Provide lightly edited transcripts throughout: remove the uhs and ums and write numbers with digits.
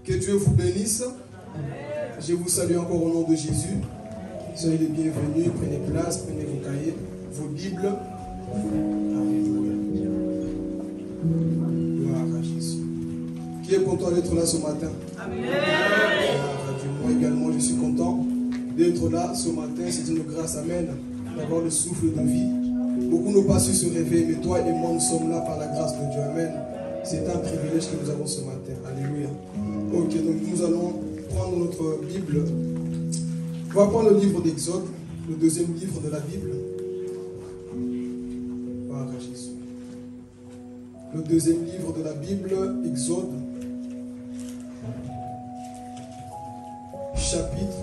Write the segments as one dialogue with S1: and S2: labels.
S1: Que Dieu vous bénisse. Je vous salue encore au nom de Jésus. Soyez les bienvenus. Prenez place, prenez vos cahiers, vos Bibles. Alléluia. Gloire à Jésus. Qui est content d'être là ce matin? Amen. Moi également, je suis content d'être là ce matin. C'est une grâce, amen, d'avoir le souffle de vie. Beaucoup n'ont pas su se réveiller, mais toi et moi, nous sommes là par la grâce de Dieu. Amen. C'est un privilège que nous avons ce matin. Alléluia. Ok, donc nous allons prendre notre Bible. On va prendre le livre d'Exode, le deuxième livre de la Bible. Gloire à Jésus. Le deuxième livre de la Bible, Exode, chapitre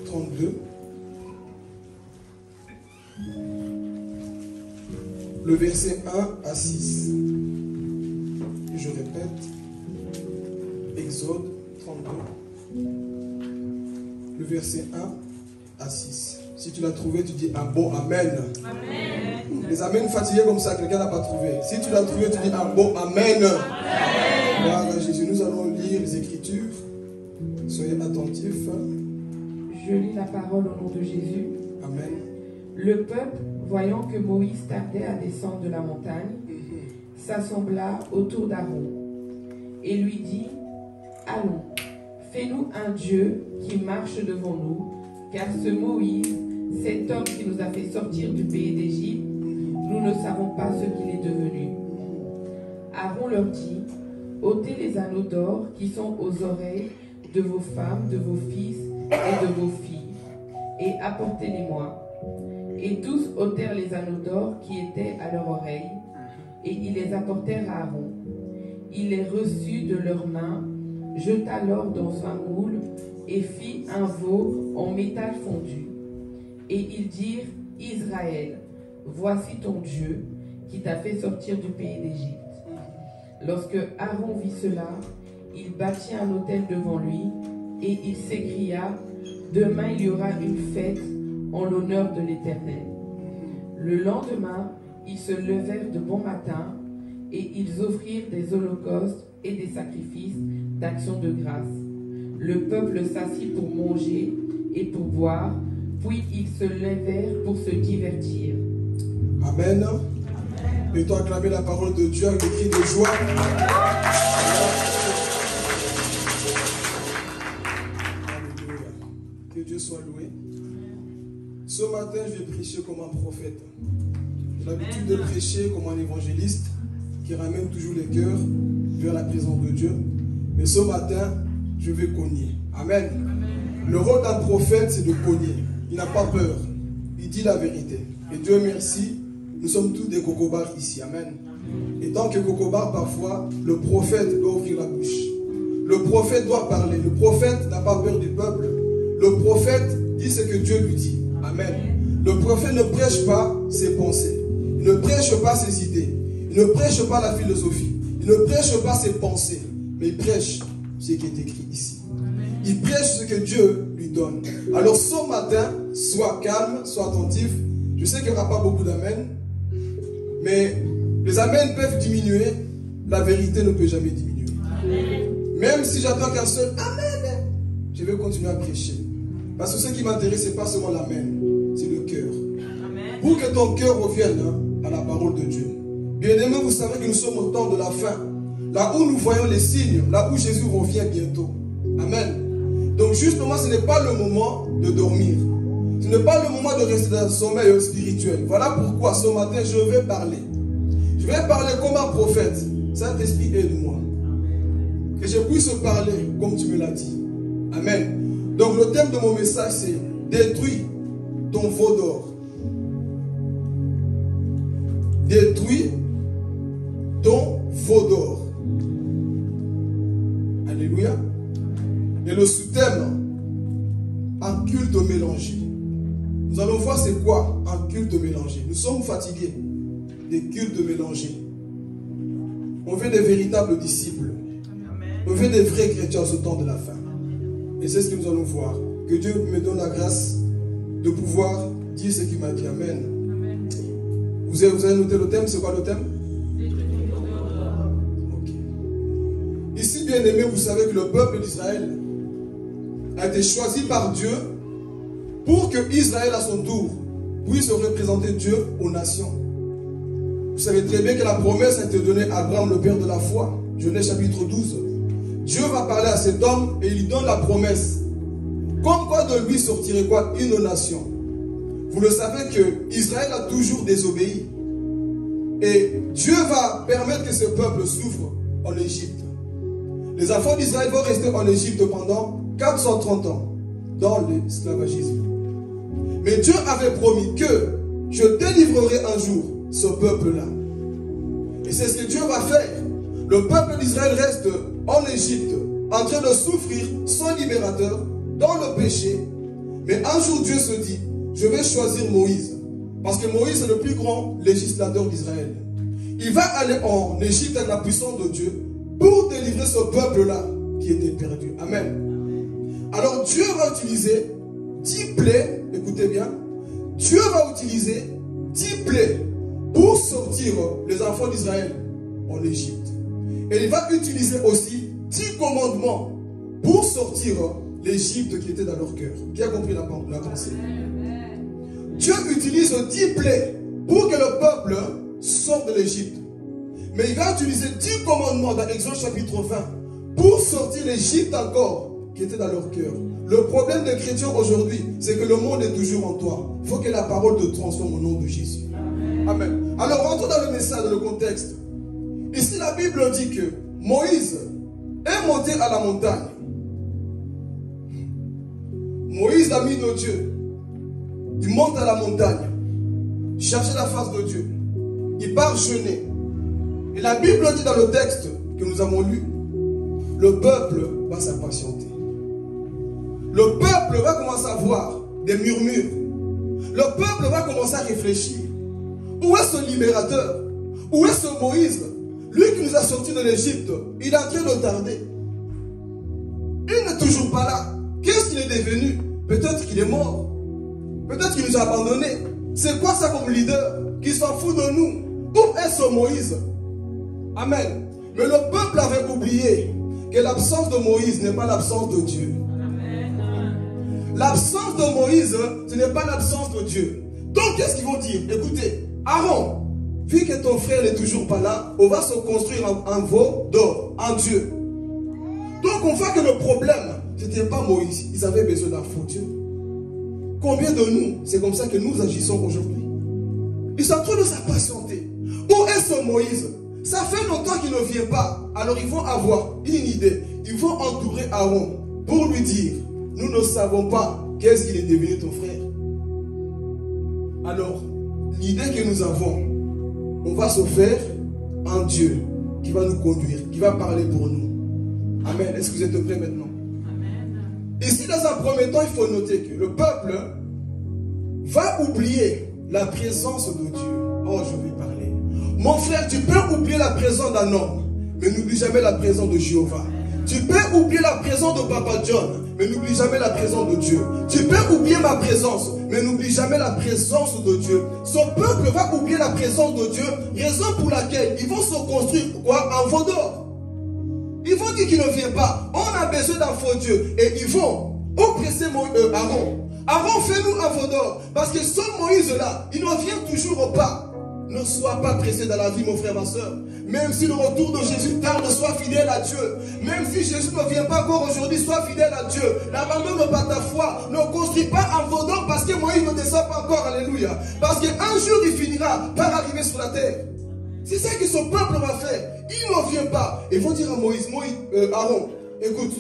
S1: 32. Le verset 1 à 6. Je répète, Exode 32, le verset 1 à 6. Si tu l'as trouvé, tu dis un bon Amen. Amen. Les Amen fatigués comme ça, quelqu'un n'a pas trouvé. Si tu l'as trouvé, tu dis un bon Amen. Amen. Jésus, nous allons lire les Écritures. Soyez attentifs.
S2: Je lis la parole au nom de Jésus.
S1: Amen.
S2: Le peuple, voyant que Moïse tardait à descendre de la montagne, s'assembla autour d'Aaron et lui dit: Allons, fais-nous un Dieu qui marche devant nous, car ce Moïse, cet homme qui nous a fait sortir du pays d'Égypte, nous ne savons pas ce qu'il est devenu. Aaron leur dit: ôtez les anneaux d'or qui sont aux oreilles de vos femmes, de vos fils et de vos filles, et apportez-les-moi. Et tous ôtèrent les anneaux d'or qui étaient à leurs oreilles, et ils les apportèrent à Aaron. Il les reçut de leurs mains, jeta l'or dans un moule, et fit un veau en métal fondu. Et ils dirent: Israël, voici ton Dieu, qui t'a fait sortir du pays d'Égypte. Lorsque Aaron vit cela, il bâtit un autel devant lui, et il s'écria: demain il y aura une fête en l'honneur de l'Éternel. Le lendemain, ils se levèrent de bon matin, et ils offrirent des holocaustes et des sacrifices d'action de grâce. Le peuple s'assit pour manger et pour boire, puis ils se levèrent pour se divertir.
S1: Amen. Mettons acclamer la parole de Dieu avec des cris de joie. Alléluia. Que Dieu soit loué. Ce matin, je vais prêcher comme un prophète. J'ai l'habitude de prêcher comme un évangéliste qui ramène toujours les cœurs vers la présence de Dieu. Mais ce matin, je vais cogner. Amen. Le rôle d'un prophète, c'est de cogner. Il n'a pas peur. Il dit la vérité. Et Dieu merci, nous sommes tous des cocobars ici. Amen. Et tant que cocobars, parfois, le prophète doit ouvrir la bouche. Le prophète doit parler. Le prophète n'a pas peur du peuple. Le prophète dit ce que Dieu lui dit. Amen. Le prophète ne prêche pas ses pensées. Il ne prêche pas ses idées. Il ne prêche pas la philosophie. Il ne prêche pas ses pensées. Mais il prêche ce qui est écrit ici. Il prêche ce que Dieu lui donne. Alors ce matin, sois calme, sois attentif. Je sais qu'il n'y aura pas beaucoup d'amen. Mais les amens peuvent diminuer. La vérité ne peut jamais diminuer. Amen. Même si j'attends qu'un seul amen, je vais continuer à prêcher. Parce que ce qui m'intéresse, ce n'est pas seulement l'amen, c'est le cœur. Amen. Pour que ton cœur revienne à la parole de Dieu. Bien-aimés, vous savez que nous sommes au temps de la fin. Là où nous voyons les signes, là où Jésus revient bientôt. Amen. Donc justement, ce n'est pas le moment de dormir. Ce n'est pas le moment de rester dans le sommeil spirituel. Voilà pourquoi ce matin, je vais parler. Je vais parler comme un prophète. Saint-Esprit, aide-moi. Que je puisse parler comme tu me l'as dit. Amen. Donc le thème de mon message, c'est détruis ton veau d'or. Détruis ton veau d'or. Alléluia. Et le sous-thème, un culte mélangé. Nous allons voir c'est quoi un culte mélangé. Nous sommes fatigués des cultes mélangés. On veut des véritables disciples. On veut des vrais chrétiens en ce temps de la fin. Et c'est ce que nous allons voir. Que Dieu me donne la grâce de pouvoir dire ce qu'il m'a dit. Amen. Amen. Vous avez noté le thème? C'est quoi le thème? Ok. Ici, bien bien-aimés, vous savez que le peuple d'Israël a été choisi par Dieu pour que Israël, à son tour, puisse représenter Dieu aux nations. Vous savez très bien que la promesse a été donnée à Abraham, le père de la foi. Genèse chapitre 12. Dieu va parler à cet homme et il lui donne la promesse. Comme quoi de lui sortirait quoi? Une nation. Vous le savez que Israël a toujours désobéi. Et Dieu va permettre que ce peuple souffre en Égypte. Les enfants d'Israël vont rester en Égypte pendant 430 ans dans l'esclavagisme. Mais Dieu avait promis que je délivrerai un jour ce peuple-là. Et c'est ce que Dieu va faire. Le peuple d'Israël reste en Égypte, en train de souffrir sans libérateur, dans le péché. Mais un jour Dieu se dit, je vais choisir Moïse. Parce que Moïse est le plus grand législateur d'Israël. Il va aller en Égypte avec la puissance de Dieu pour délivrer ce peuple-là qui était perdu. Amen. Alors Dieu va utiliser 10 plaies, écoutez bien, Dieu va utiliser 10 plaies pour sortir les enfants d'Israël en Égypte. Et il va utiliser aussi 10 commandements pour sortir l'Égypte qui était dans leur cœur. Qui a compris la pensée? Dieu utilise 10 plaies pour que le peuple sorte de l'Égypte. Mais il va utiliser 10 commandements dans Exode chapitre 20 pour sortir l'Égypte encore qui était dans leur cœur. Le problème des chrétiens aujourd'hui, c'est que le monde est toujours en toi. Il faut que la parole te transforme au nom de Jésus. Amen. Alors rentrons dans le message, dans le contexte. Ici la Bible dit que Moïse est monté à la montagne. Moïse, l'ami de Dieu, il monte à la montagne, chercher la face de Dieu. Il part jeûner. Et la Bible dit dans le texte que nous avons lu, le peuple va s'impatienter. Le peuple va commencer à voir des murmures. Le peuple va commencer à réfléchir. Où est ce libérateur? Où est ce Moïse? Lui qui nous a sortis de l'Égypte, il est en train de tarder. Il n'est toujours pas là. Qu'est-ce qu'il est devenu? Peut-être qu'il est mort. Peut-être qu'il nous a abandonnés. C'est quoi ça comme leader qui s'en fout de nous? Où est ce Moïse? Amen. Mais le peuple avait oublié que l'absence de Moïse n'est pas l'absence de Dieu. L'absence de Moïse, ce n'est pas l'absence de Dieu. Donc, qu'est-ce qu'ils vont dire? Écoutez, Aaron, vu que ton frère n'est toujours pas là, on va se construire un veau d'or, un Dieu. Donc, on voit que le problème, ce n'était pas Moïse. Ils avaient besoin d'un faux Dieu. Combien de nous, c'est comme ça que nous agissons aujourd'hui? Ils sont en train de s'impatienter. Où est ce Moïse? Ça fait longtemps qu'il ne vient pas. Alors, ils vont avoir une idée. Ils vont entourer Aaron pour lui dire, nous ne savons pas qu'est-ce qu'il est devenu ton frère. Alors, l'idée que nous avons, on va se faire un Dieu qui va nous conduire, qui va parler pour nous. Amen. Est-ce que vous êtes prêts maintenant? Amen. Ici, dans un premier temps, il faut noter que le peuple va oublier la présence de Dieu. Oh, je vais parler. Mon frère, tu peux oublier la présence d'un homme, mais n'oublie jamais la présence de Jéhovah. Tu peux oublier la présence de Papa John, mais n'oublie jamais la présence de Dieu. Tu peux oublier ma présence, mais n'oublie jamais la présence de Dieu. Son peuple va oublier la présence de Dieu, raison pour laquelle ils vont se construire quoi? Un veau d'or. Ils vont dire qu'il ne vient pas. On a besoin d'un faux Dieu. Et ils vont oppresser Aaron. Aaron, fais-nous un veau d'or. Parce que ce Moïse-là, il ne vient toujours pas. Ne sois pas pressé dans la vie, mon frère, ma soeur. Même si le retour de Jésus tarde, sois fidèle à Dieu. Même si Jésus ne vient pas encore aujourd'hui, sois fidèle à Dieu. N'abandonne pas ta foi. Ne construis pas un veau d'or parce que Moïse ne descend pas encore. Alléluia. Parce qu'un jour, il finira par arriver sur la terre. C'est ça que son peuple va faire. Il ne vient pas. Ils vont dire à Moïse, Aaron, écoute,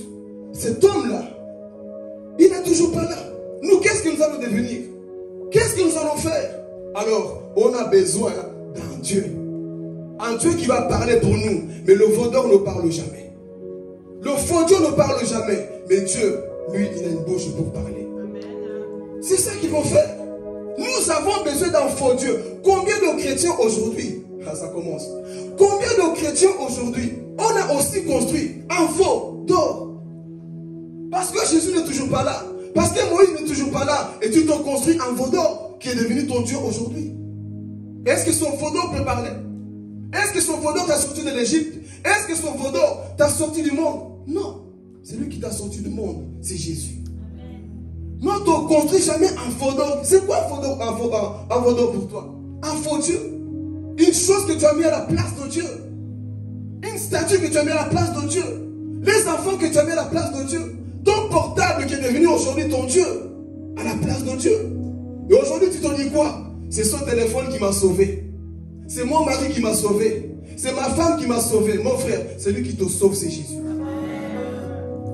S1: cet homme-là, il n'est toujours pas là. Nous, qu'est-ce que nous allons devenir? Qu'est-ce que nous allons faire? Alors, on a besoin d'un Dieu. Un Dieu qui va parler pour nous. Mais le veau d'or ne parle jamais. Le faux Dieu ne parle jamais. Mais Dieu, lui, il a une bouche pour parler. C'est ça qu'ils vont faire. Nous avons besoin d'un faux Dieu. Combien de chrétiens aujourd'hui? Là, ça commence. Combien de chrétiens aujourd'hui? On a aussi construit un veau d'or. Parce que Jésus n'est toujours pas là. Parce que Moïse n'est toujours pas là. Et tu te construis un veau d'or qui est devenu ton Dieu aujourd'hui. Est-ce que son veau d'or peut parler? Est-ce que son veau d'or t'a sorti de l'Égypte? Est-ce que son veau d'or t'a sorti du monde? Non. C'est lui qui t'a sorti du monde. C'est Jésus. Non, tu ne construis jamais un veau d'or. C'est quoi un veau d'or pour toi? Un faux Dieu. Une chose que tu as mis à la place de Dieu. Une statue que tu as mis à la place de Dieu. Les enfants que tu as mis à la place de Dieu. Ton portable qui est devenu aujourd'hui ton Dieu. À la place de Dieu. Et aujourd'hui tu te dis quoi? C'est son téléphone qui m'a sauvé. C'est mon mari qui m'a sauvé. C'est ma femme qui m'a sauvé. Mon frère, c'est lui qui te sauve, c'est Jésus.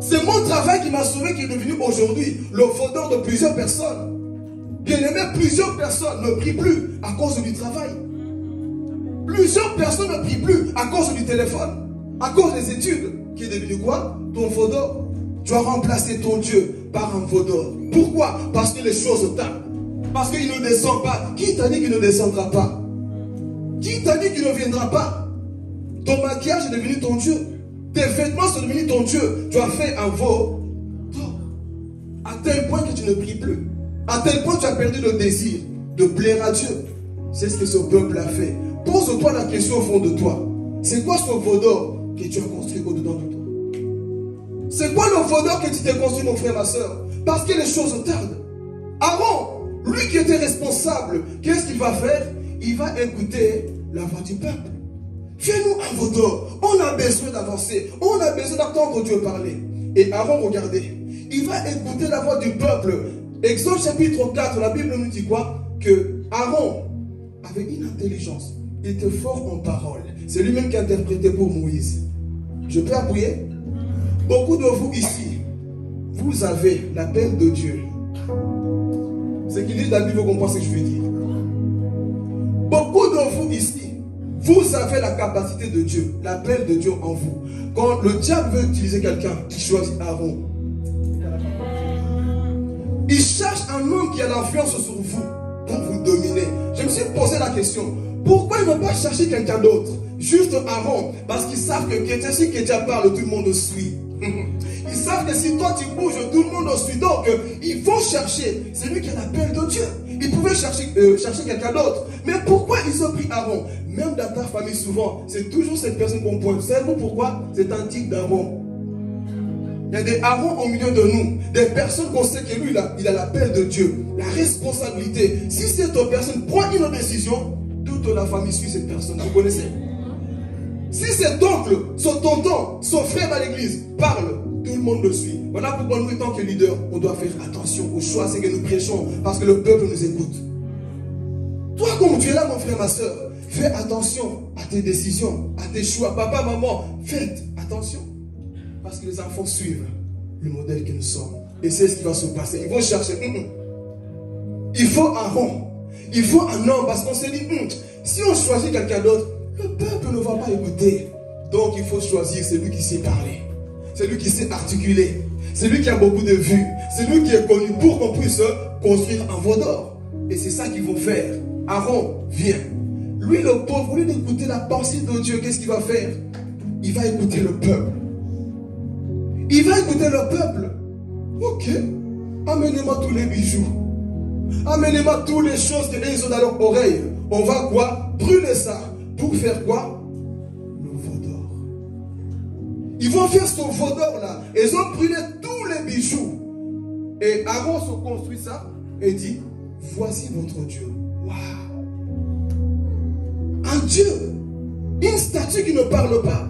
S1: C'est mon travail qui m'a sauvé, qui est devenu aujourd'hui le veau d'or de plusieurs personnes. Bien aimé, plusieurs personnes ne prient plus à cause du travail. Plusieurs personnes ne prient plus à cause du téléphone, à cause des études. Qui est devenu quoi? Ton veau d'or. Tu as remplacé ton Dieu par un veau d'or. Pourquoi? Parce que les choses tardent. Parce qu'il ne descend pas. Qui t'a dit qu'il ne descendra pas? Qui t'a dit qu'il ne viendra pas? Ton maquillage est devenu ton Dieu. Tes vêtements sont devenus ton Dieu. Tu as fait un veau d'or. À tel point que tu ne pries plus. À tel point que tu as perdu le désir de plaire à Dieu. C'est ce que ce peuple a fait. Pose-toi la question au fond de toi. C'est quoi ce veau d'or que tu as construit au-dedans de toi? C'est quoi le veau d'or que tu t'es construit, mon frère, ma soeur? Parce que les choses tardent. Aaron, lui qui était responsable, qu'est-ce qu'il va faire? Il va écouter la voix du peuple. Fais-nous un veau d'or. On a besoin d'avancer. On a besoin d'entendre Dieu parler. Et Aaron, regardez, il va écouter la voix du peuple. Exode chapitre 4, la Bible nous dit quoi? Que Aaron avait une intelligence. Il était fort en parole. C'est lui-même qui a interprété pour Moïse. Je peux appuyer? Beaucoup de vous ici, vous avez l'appel de Dieu. Ce qu'il dit dans la Bible, vous comprenez ce que je veux dire. Beaucoup de vous ici, vous avez la capacité de Dieu, l'appel de Dieu en vous. Quand le diable veut utiliser quelqu'un qui choisit Aaron, il cherche un homme qui a l'influence sur vous pour vous dominer. Je me suis posé la question, pourquoi ils n'ont pas cherché quelqu'un d'autre? Juste Aaron, parce qu'ils savent que quelqu'un, si quelqu'un parle, tout le monde suit. Ils savent que si toi tu bouges, tout le monde suit. Donc, ils vont chercher. C'est lui qui a l'appel de Dieu. Ils pouvaient chercher quelqu'un d'autre. Mais pourquoi ils ont pris Aaron? Même dans ta famille, souvent, c'est toujours cette personne qu'on pointe. Savez-vous pourquoi? C'est un type d'Aaron. Il y a des Aaron au milieu de nous. Des personnes qu'on sait que lui, il a l'appel de Dieu. La responsabilité. Si cette personne prend une décision, toute la famille suit cette personne. Vous connaissez? Si cet oncle, son tonton, son frère dans l'église parle, tout le monde le suit. Voilà pourquoi nous, étant que leaders, on doit faire attention aux choix que nous prêchons, parce que le peuple nous écoute. Toi, comme tu es là, mon frère, ma soeur, fais attention à tes décisions, à tes choix. Papa, maman, faites attention. Parce que les enfants suivent le modèle que nous sommes. Et c'est ce qui va se passer. Ils vont chercher. Il faut un rond. Il faut un homme. Parce qu'on s'est dit, si on choisit quelqu'un d'autre, le peuple ne va pas écouter. Donc il faut choisir celui qui sait parler. Celui qui sait articuler. Celui qui a beaucoup de vues. Celui qui est connu pour qu'on puisse construire un veau d'or. Et c'est ça qu'ils vont faire. Aaron vient. Lui, le pauvre, au lieu d'écouter la pensée de Dieu, qu'est-ce qu'il va faire? Il va écouter le peuple. Il va écouter le peuple. Ok. Amenez-moi tous les bijoux. Amenez-moi toutes les choses qu'ils ont dans leur oreille. On va quoi? Brûler ça. Pour faire quoi? Le veau d'or. Ils vont faire ce veau d'or là. Ils ont brûlé tous les bijoux. Et Aaron se construit ça et dit, voici votre Dieu. Waouh! Un Dieu. Une statue qui ne parle pas.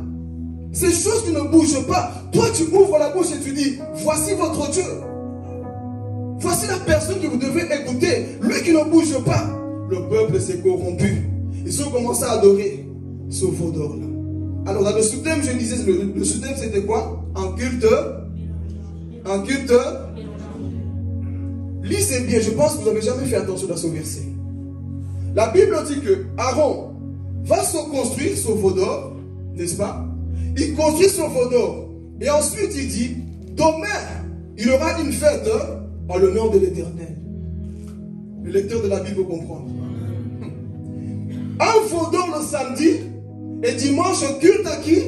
S1: Ces choses qui ne bougent pas. Toi tu ouvres la bouche et tu dis, voici votre Dieu. Voici la personne que vous devez écouter. Lui qui ne bouge pas. Le peuple s'est corrompu. Ils ont commencé à adorer ce veau d'or là. Alors dans le sous-thème, je disais, le sous-thème c'était quoi? Un culte. Un culte. Lisez bien, je pense que vous n'avez jamais fait attention à ce verset. La Bible dit que Aaron va se construire ce veau d'or, n'est-ce pas? Il construit son veau d'or. Et ensuite il dit, demain, il y aura une fête en l'honneur de l'Éternel. Le lecteur de la Bible comprend. Un veau d'or le samedi et dimanche culte à qui?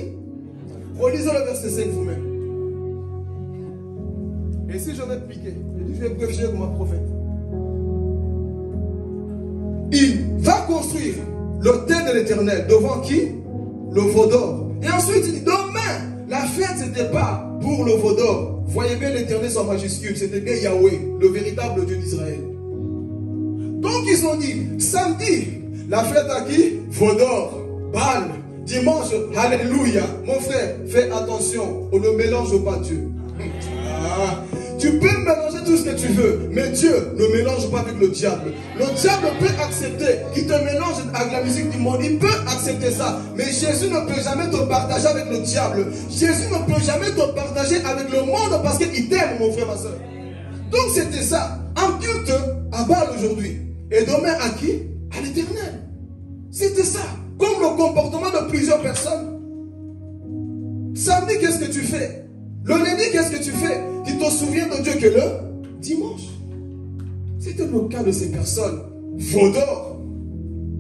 S1: Relisez le verset 5 vous-même. Et si j'en ai piqué, je vais prêcher comme un prophète. Il va construire l'autel de l'Éternel. Devant qui? Le veau d'or. Et ensuite, il dit, demain, la fête, ce n'était pas pour le veau d'or. Voyez bien l'Éternel en majuscule. C'était bien Yahweh, le véritable Dieu d'Israël. Donc, ils ont dit, samedi, la fête à qui? Veau d'or, Baal. Dimanche, alléluia. Mon frère, fais attention. On ne mélange pas Dieu. Tu peux mélanger tout ce que tu veux, mais Dieu ne mélange pas avec le diable. Le diable peut accepter qu'il te mélange avec la musique du monde. Il peut accepter ça. Mais Jésus ne peut jamais te partager avec le diable. Jésus ne peut jamais te partager avec le monde parce qu'il t'aime, mon frère, ma soeur. Donc c'était ça. Un culte à Baal aujourd'hui. Et demain à qui? À l'Éternel. C'était ça. Comme le comportement de plusieurs personnes. Samedi, qu'est-ce que tu fais? Le lundi, qu'est-ce que tu fais? Tu te souviens de Dieu que le dimanche. C'était le cas de ces personnes. Veau d'or.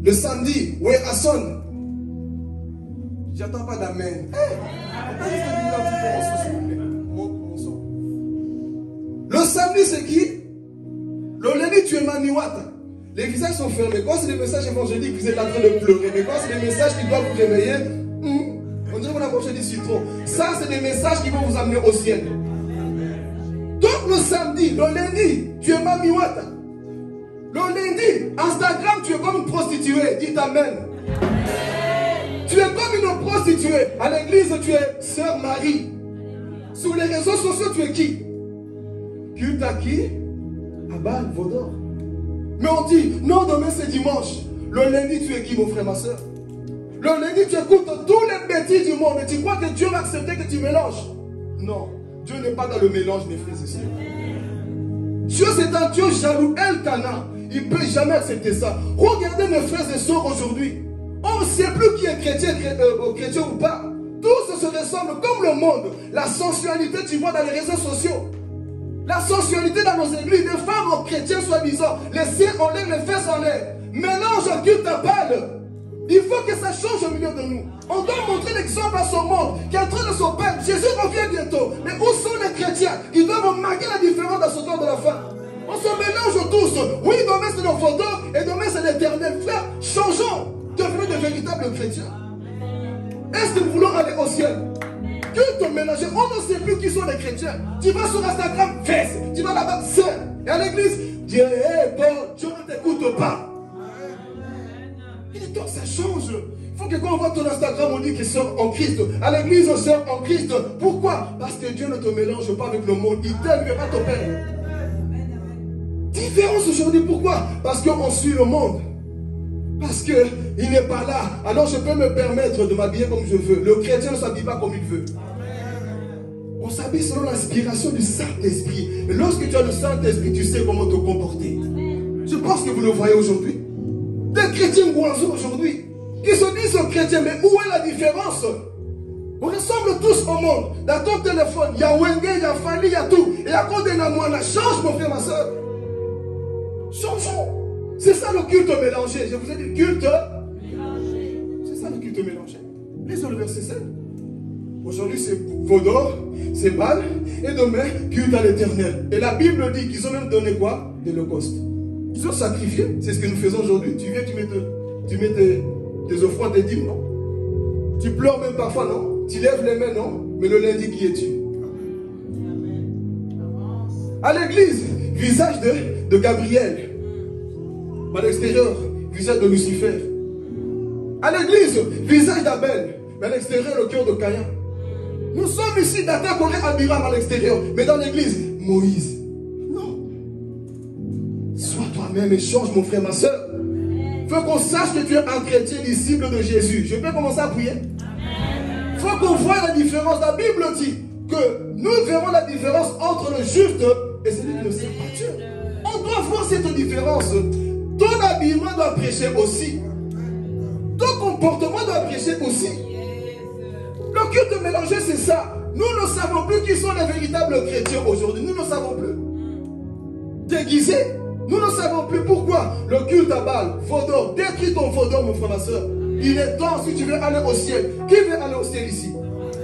S1: Le samedi, ouais, Hasson. J'attends pas d'amen. Le samedi, c'est qui? Le lundi, tu es Maniwata. Les visages sont fermés. Quand c'est des messages évangéliques, vous êtes en train de pleurer. Mais quand c'est des messages qui doivent vous réveiller, on dirait qu'on a mangé du citron. Ça, c'est des messages qui vont vous amener au ciel. Donc le samedi, le lundi, tu es Mamiwata. Le lundi, Instagram, tu es comme une prostituée. Dites Amen. Tu es comme une prostituée. À l'église, tu es Sœur Marie. Sur les réseaux sociaux, tu es qui? Culte à qui? À Baal, veau d'or. Mais on dit, non, demain c'est dimanche. Le lundi, tu es qui, mon frère, ma soeur? Le lundi, tu écoutes tous les bêtises du monde. Et tu crois que Dieu va accepter que tu mélanges? Non. Dieu n'est pas dans le mélange, mes frères et sœurs. Dieu, c'est un Dieu jaloux, Elkanah. Il ne peut jamais accepter ça. Regardez mes frères et sœurs aujourd'hui. On ne sait plus qui est chrétien ou pas. Tous se ressemblent comme le monde. La sensualité, tu vois dans les réseaux sociaux. La sensualité dans nos églises. Les femmes chrétiennes, soi-disant. Les seins en l'air, les fesses en l'air. Mélange en culte à Baal. Il faut que ça change au milieu de nous. On doit montrer l'exemple à ce monde qui est en train de se perdre. Jésus revient bientôt. Mais où sont les chrétiens qui doivent marquer la différence dans ce temps de la fin? On se mélange tous. Oui, demain c'est le veau d'or et demain c'est l'Éternel. Frère, changeons. Devenons de véritables chrétiens. Est-ce que nous voulons aller au ciel? Que te mélanger? On ne sait plus qui sont les chrétiens. Tu vas sur Instagram, fesse. Tu vas là-bas, sœur. Et à l'église, Dieu ne t'écoute pas. Il est temps que ça change. Il faut que quand on voit ton Instagram, on dit qu'il sort en Christ. À l'église, on sort en Christ. Pourquoi? Parce que Dieu ne te mélange pas avec le monde. Il t'aime, il va te perdre. Différence aujourd'hui. Pourquoi? Parce qu'on suit le monde. Parce qu'il n'est pas là. Alors je peux me permettre de m'habiller comme je veux. Le chrétien ne s'habille pas comme il veut. On s'habille selon l'inspiration du Saint-Esprit. Et lorsque tu as le Saint-Esprit, tu sais comment te comporter. Je pense que vous le voyez aujourd'hui. Des chrétiens oiseaux aujourd'hui, qui se disent chrétiens, mais où est la différence? On ressemble tous au monde. Dans ton téléphone, il y a Wenge, il y a Fali, il y a tout. Et à cause de la moine, change mon frère, ma soeur. Changeons. C'est ça le culte mélangé. Je vous ai dit culte mélangé. C'est ça le culte mélangé. Lisons le verset 7. Aujourd'hui c'est veau d'or, c'est Baal, et demain culte à l'Éternel. Et la Bible dit qu'ils ont même donné quoi? De l'Holocauste. Ils ont sacrifié, c'est ce que nous faisons aujourd'hui. Tu viens, tu mets tes offrandes, tes dîmes, non? Tu pleures même parfois, non? Tu lèves les mains, non? Mais le lundi, qui es-tu? À l'église, visage de Gabriel. À l'extérieur, visage de Lucifer. À l'église, visage d'Abel. Mais à l'extérieur, le cœur de Caïn. Nous sommes ici d'Atta, Corée, Abiram à l'extérieur. Mais dans l'église, Moïse. Sois toi-même et change, mon frère, ma soeur. Il faut qu'on sache que tu es un chrétien disciple de Jésus. Je peux commencer à prier? Il faut qu'on voie la différence. La Bible dit que nous verrons la différence entre le juste et celui qui ne sert pas Dieu. On doit voir cette différence. Ton habillement doit prêcher aussi. Ton comportement doit prêcher aussi. Le culte mélangé, c'est ça. Nous ne savons plus qui sont les véritables chrétiens aujourd'hui. Nous ne savons plus. Déguisés. Nous ne savons plus pourquoi le culte à Baal, veau d'or, détruis ton veau d'or, mon frère, ma soeur. Il est temps, si tu veux aller au ciel. Qui veut aller au ciel ici?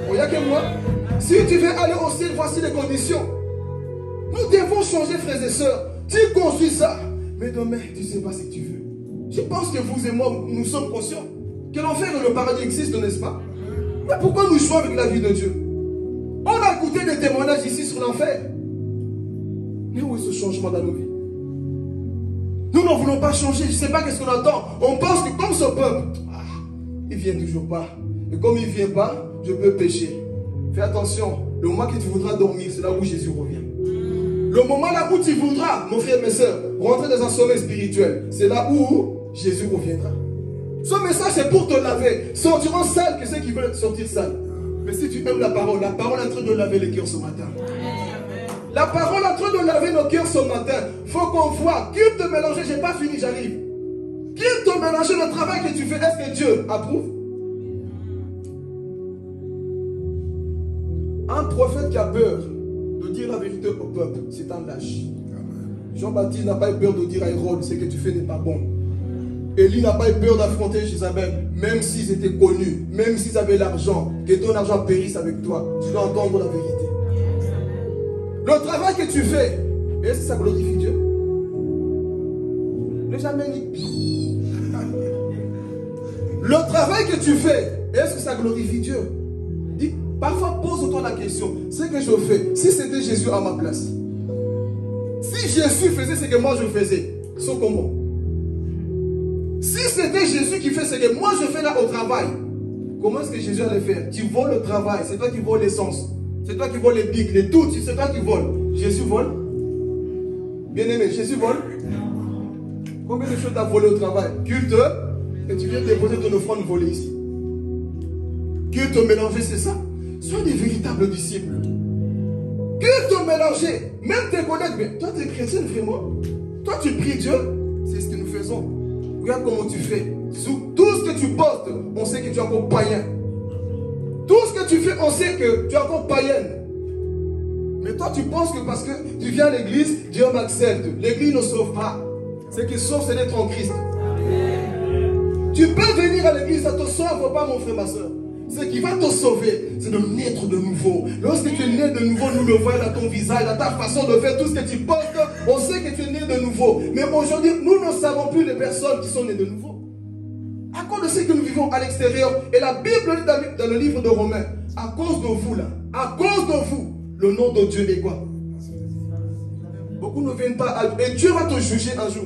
S1: Il n'y a que moi. Si tu veux aller au ciel, voici les conditions. Nous devons changer, frères et sœurs. Tu construis ça. Mais demain, tu ne sais pas ce que tu veux. Je pense que vous et moi, nous sommes conscients que l'enfer et le paradis existent, n'est-ce pas? Mais pourquoi nous jouons avec la vie de Dieu? On a écouté des témoignages ici sur l'enfer. Mais où est ce changement dans nos vies? Nous n'en voulons pas changer. Je ne sais pas qu'est-ce qu'on attend. On pense que comme ce peuple, il ne vient toujours pas. Et comme il ne vient pas, je peux pécher. Fais attention. Le moment que tu voudras dormir, c'est là où Jésus revient. Le moment là où tu voudras, mon frère et mes soeurs, rentrer dans un sommeil spirituel, c'est là où Jésus reviendra. Ce message, c'est pour te laver. Sortiront sales que ceux qui veulent sortir sales. Mais si tu aimes la parole est en train de laver les cœurs ce matin. La parole est en train de laver nos cœurs ce matin. Il faut qu'on voit. Qui te mélanger, je n'ai pas fini, j'arrive. Qui te mélanger le travail que tu fais, est-ce que Dieu approuve? Un prophète qui a peur de dire la vérité au peuple, c'est un lâche. Jean-Baptiste n'a pas eu peur de dire à Hérode, ce que tu fais n'est pas bon. Élie n'a pas eu peur d'affronter Jézabel, même s'ils étaient connus, même s'ils avaient l'argent, que ton argent périsse avec toi. Tu dois entendre la vérité. Le travail que tu fais, est-ce que ça glorifie Dieu? Ne jamais dit. Le travail que tu fais, est-ce que ça glorifie Dieu? Dis, parfois pose-toi la question, ce que je fais, si c'était Jésus à ma place, si Jésus faisait ce que moi je faisais, c'est comment? Si c'était Jésus qui fait ce que moi je fais là au travail, comment est-ce que Jésus allait faire? Tu voles le travail, c'est toi qui voles l'essence, c'est toi qui voles les bics, les tout, c'est toi qui voles. Jésus vole? Bien-aimé, Jésus vole? Combien de choses tu as volé au travail? Culte, et tu viens déposer ton offrande volée ici. Culte mélangé, c'est ça? Sois des véritables disciples. Culte mélangé, même tes collègues, mais toi tu es chrétien vraiment? Toi tu pries Dieu? C'est ce que nous faisons. Regarde comment tu fais. Sous tout ce que tu postes, on sait que tu es encore païen. Tout ce que tu fais, on sait que tu es encore païenne. Mais toi, tu penses que parce que tu viens à l'église, Dieu m'accepte. L'église ne sauve pas. Ce qui sauve, c'est d'être en Christ. Tu peux venir à l'église, ça ne te sauve pas, mon frère, ma soeur. Ce qui va te sauver, c'est de naître de nouveau. Lorsque tu es né de nouveau, nous le voyons dans ton visage, dans ta façon de faire, tout ce que tu postes, on sait que tu es né de nouveau. Mais aujourd'hui, nous ne savons plus les personnes qui sont nées de nouveau. À cause de ce que nous vivons à l'extérieur, et la Bible dit dans le livre de Romains, à cause de vous là, à cause de vous, le nom de Dieu est quoi? Beaucoup ne viennent pas et Dieu va te juger un jour.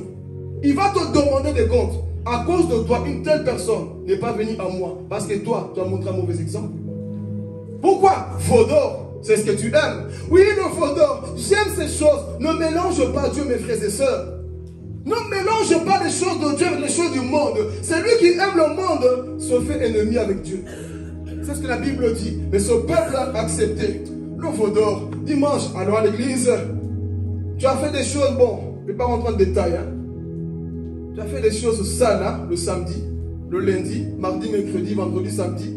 S1: Il va te demander des comptes. À cause de toi, une telle personne n'est pas venue à moi. Parce que toi, tu as montré un mauvais exemple. Pourquoi? Faux d'or, c'est ce que tu aimes. Oui, le faux d'or, j'aime ces choses. Ne mélange pas Dieu, mes frères et sœurs. Ne mélange pas les choses de Dieu avec les choses du monde. Celui qui aime le monde se fait ennemi avec Dieu. C'est ce que la Bible dit. Mais ce peuple a accepté le faux d'or. Dimanche, allons à l'église. Tu as fait des choses, bon, je ne vais pas rentrer en détail. Hein. Tu as fait des choses sales hein, le samedi, le lundi, mardi, mercredi, vendredi, samedi.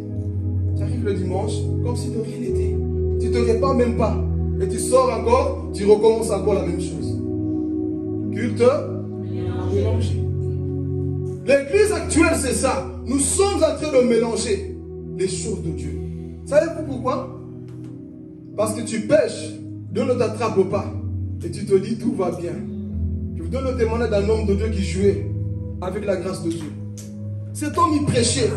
S1: Tu arrives le dimanche comme si de rien n'était. Tu ne te répands même pas. Et tu sors encore, tu recommences encore la même chose. Culte mélangé. L'église actuelle, c'est ça. Nous sommes en train de mélanger les choses de Dieu. Savez-vous pourquoi? Parce que tu pêches, Dieu ne t'attrape pas. Et tu te dis tout va bien. Je vous donne le témoignage d'un homme de Dieu qui jouait avec la grâce de Dieu. Cet homme, il prêchait.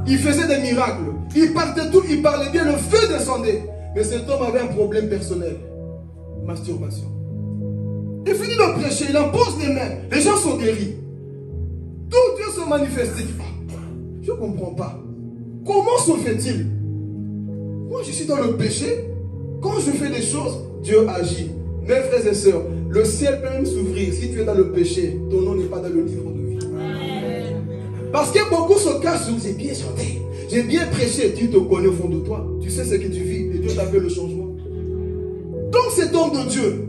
S1: Il faisait des miracles. Il partait tout, il parlait bien, le feu descendait. Mais cet homme avait un problème personnel. Masturbation. Il finit de prêcher, il impose les mains. Les gens sont guéris. Tout Dieu se manifeste. Je ne comprends pas. Comment se fait-il? Moi, je suis dans le péché. Quand je fais des choses, Dieu agit. Mes frères et sœurs, le ciel peut même s'ouvrir. Si tu es dans le péché, ton nom n'est pas dans le livre de vie. Parce que beaucoup se cachent. J'ai bien chanté, j'ai bien prêché. Tu te connais au fond de toi. Tu sais ce que tu vis et Dieu t'a fait le changement. Donc cet homme de Dieu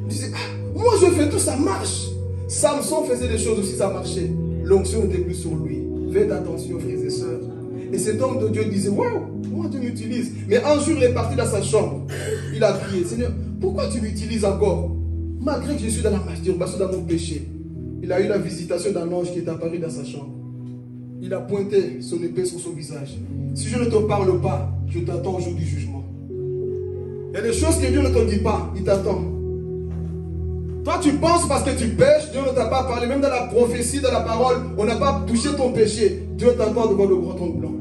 S1: disait, moi je fais tout, ça marche. Samson faisait des choses aussi, ça marchait. L'onction n'était plus sur lui. Faites attention, frères et sœurs. Et cet homme de Dieu disait, waouh, moi Dieu m'utilise. Mais un jour il est parti dans sa chambre. Il a crié, Seigneur, pourquoi tu m'utilises encore? Malgré que je suis dans la masturbation, dans mon péché. Il a eu la visitation d'un ange qui est apparu dans sa chambre. Il a pointé son épée sur son visage. Si je ne te parle pas, je t'attends au jour du jugement. Il y a des choses que Dieu ne te dit pas, il t'attend. Toi, tu penses parce que tu pêches, Dieu ne t'a pas parlé. Même dans la prophétie, dans la parole, on n'a pas touché ton péché. Dieu t'attend devant le grand trône blanc.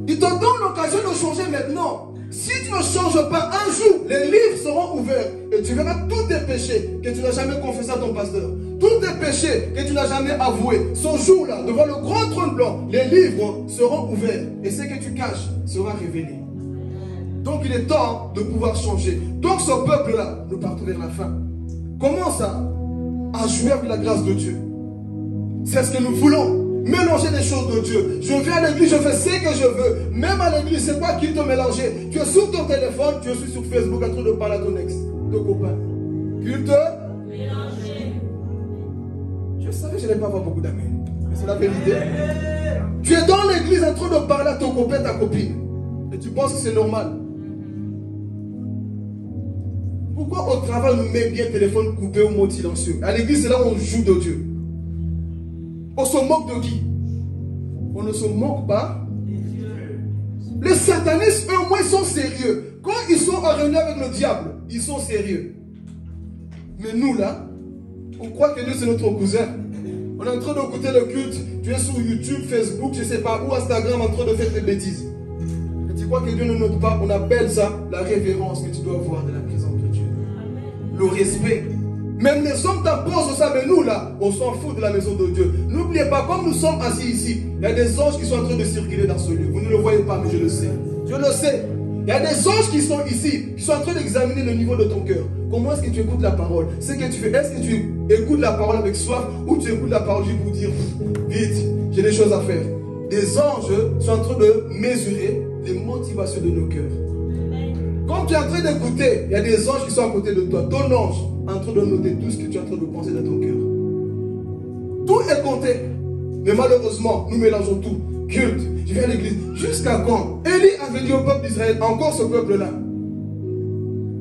S1: Il te donne l'occasion de changer maintenant. Si tu ne changes pas, un jour, les livres seront ouverts. Et tu verras tous tes péchés que tu n'as jamais confessés à ton pasteur. Tous tes péchés que tu n'as jamais avoués. Ce jour-là, devant le grand trône blanc, les livres seront ouverts. Et ce que tu caches sera révélé. Donc il est temps de pouvoir changer. Donc ce peuple-là, nous partons vers la fin, commence à jouer avec la grâce de Dieu. C'est ce que nous voulons. Mélanger les choses de Dieu. Je viens à l'église, je fais ce que je veux. Même à l'église, c'est pas qu'il te mélanger. Tu es sur ton téléphone, tu es sur Facebook en train de parler à ton ex, ton copain. Culte mélanger. Je savais que je n'allais pas avoir beaucoup d'amis. Mais c'est la vérité. Tu es dans l'église en train de parler à ton copain, ta copine. Et tu penses que c'est normal. Pourquoi au travail on met bien le téléphone coupé ou mode silencieux? À l'église, c'est là où on joue de Dieu. On se moque de qui? On ne se moque pas. Les satanistes, eux, au moins, ils sont sérieux. Quand ils sont en réunion avec le diable, ils sont sérieux. Mais nous, là, on croit que Dieu, c'est notre cousin. On est en train d'écouter le culte. Tu es sur YouTube, Facebook, je ne sais pas où, Instagram, en train de faire des bêtises. Et tu crois que Dieu ne note pas? On appelle ça la révérence que tu dois avoir de la présence de Dieu. Le respect. Même les hommes t'imposent ça, mais nous là, on s'en fout de la maison de Dieu. N'oubliez pas, comme nous sommes assis ici, il y a des anges qui sont en train de circuler dans ce lieu. Vous ne le voyez pas, mais je le sais. Je le sais. Il y a des anges qui sont ici, qui sont en train d'examiner le niveau de ton cœur. Comment est-ce que tu écoutes la parole? Ce que tu fais, est-ce que tu écoutes la parole avec soif ou tu écoutes la parole juste pour dire, vite, j'ai des choses à faire. Des anges sont en train de mesurer les motivations de nos cœurs. Comme tu es en train d'écouter, il y a des anges qui sont à côté de toi. Ton ange en train de noter tout ce que tu es en train de penser dans ton cœur. Tout est compté. Mais malheureusement, nous mélangeons tout. Culte, je viens à l'église. Jusqu'à quand? Élie avait dit au peuple d'Israël, encore ce peuple-là.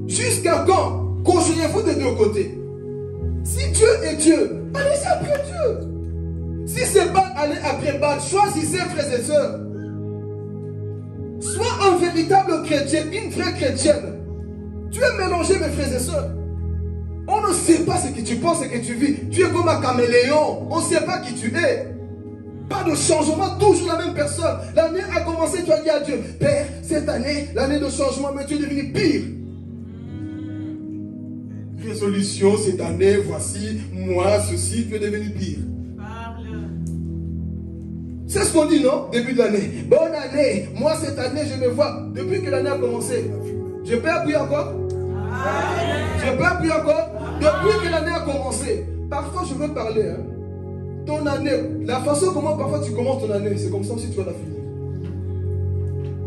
S1: Jusqu'à quand construirez-vous des deux côtés? Si Dieu est Dieu, allez après Dieu. Si c'est Baal, allez après Baal. Choisissez, frères et sœurs. Sois un véritable chrétien, une vraie chrétienne. Tu es mélangé, mes frères et sœurs. On ne sait pas ce que tu penses, ce que tu vis. Tu es comme un caméléon. On ne sait pas qui tu es. Pas de changement, toujours la même personne. L'année a commencé, tu as dit à Dieu, Père, cette année, l'année de changement, mais tu es devenu pire. Résolution, cette année, voici, moi, ceci, tu es devenu pire. C'est ce qu'on dit, non? Début de l'année. Bonne année. Moi, cette année, je me vois. Depuis que l'année a commencé. Je peux appuyer encore? Je peux appuyer encore? Depuis que l'année a commencé. Parfois, je veux parler. Hein. Ton année, la façon comment parfois tu commences ton année, c'est comme ça aussi tu vas la finir.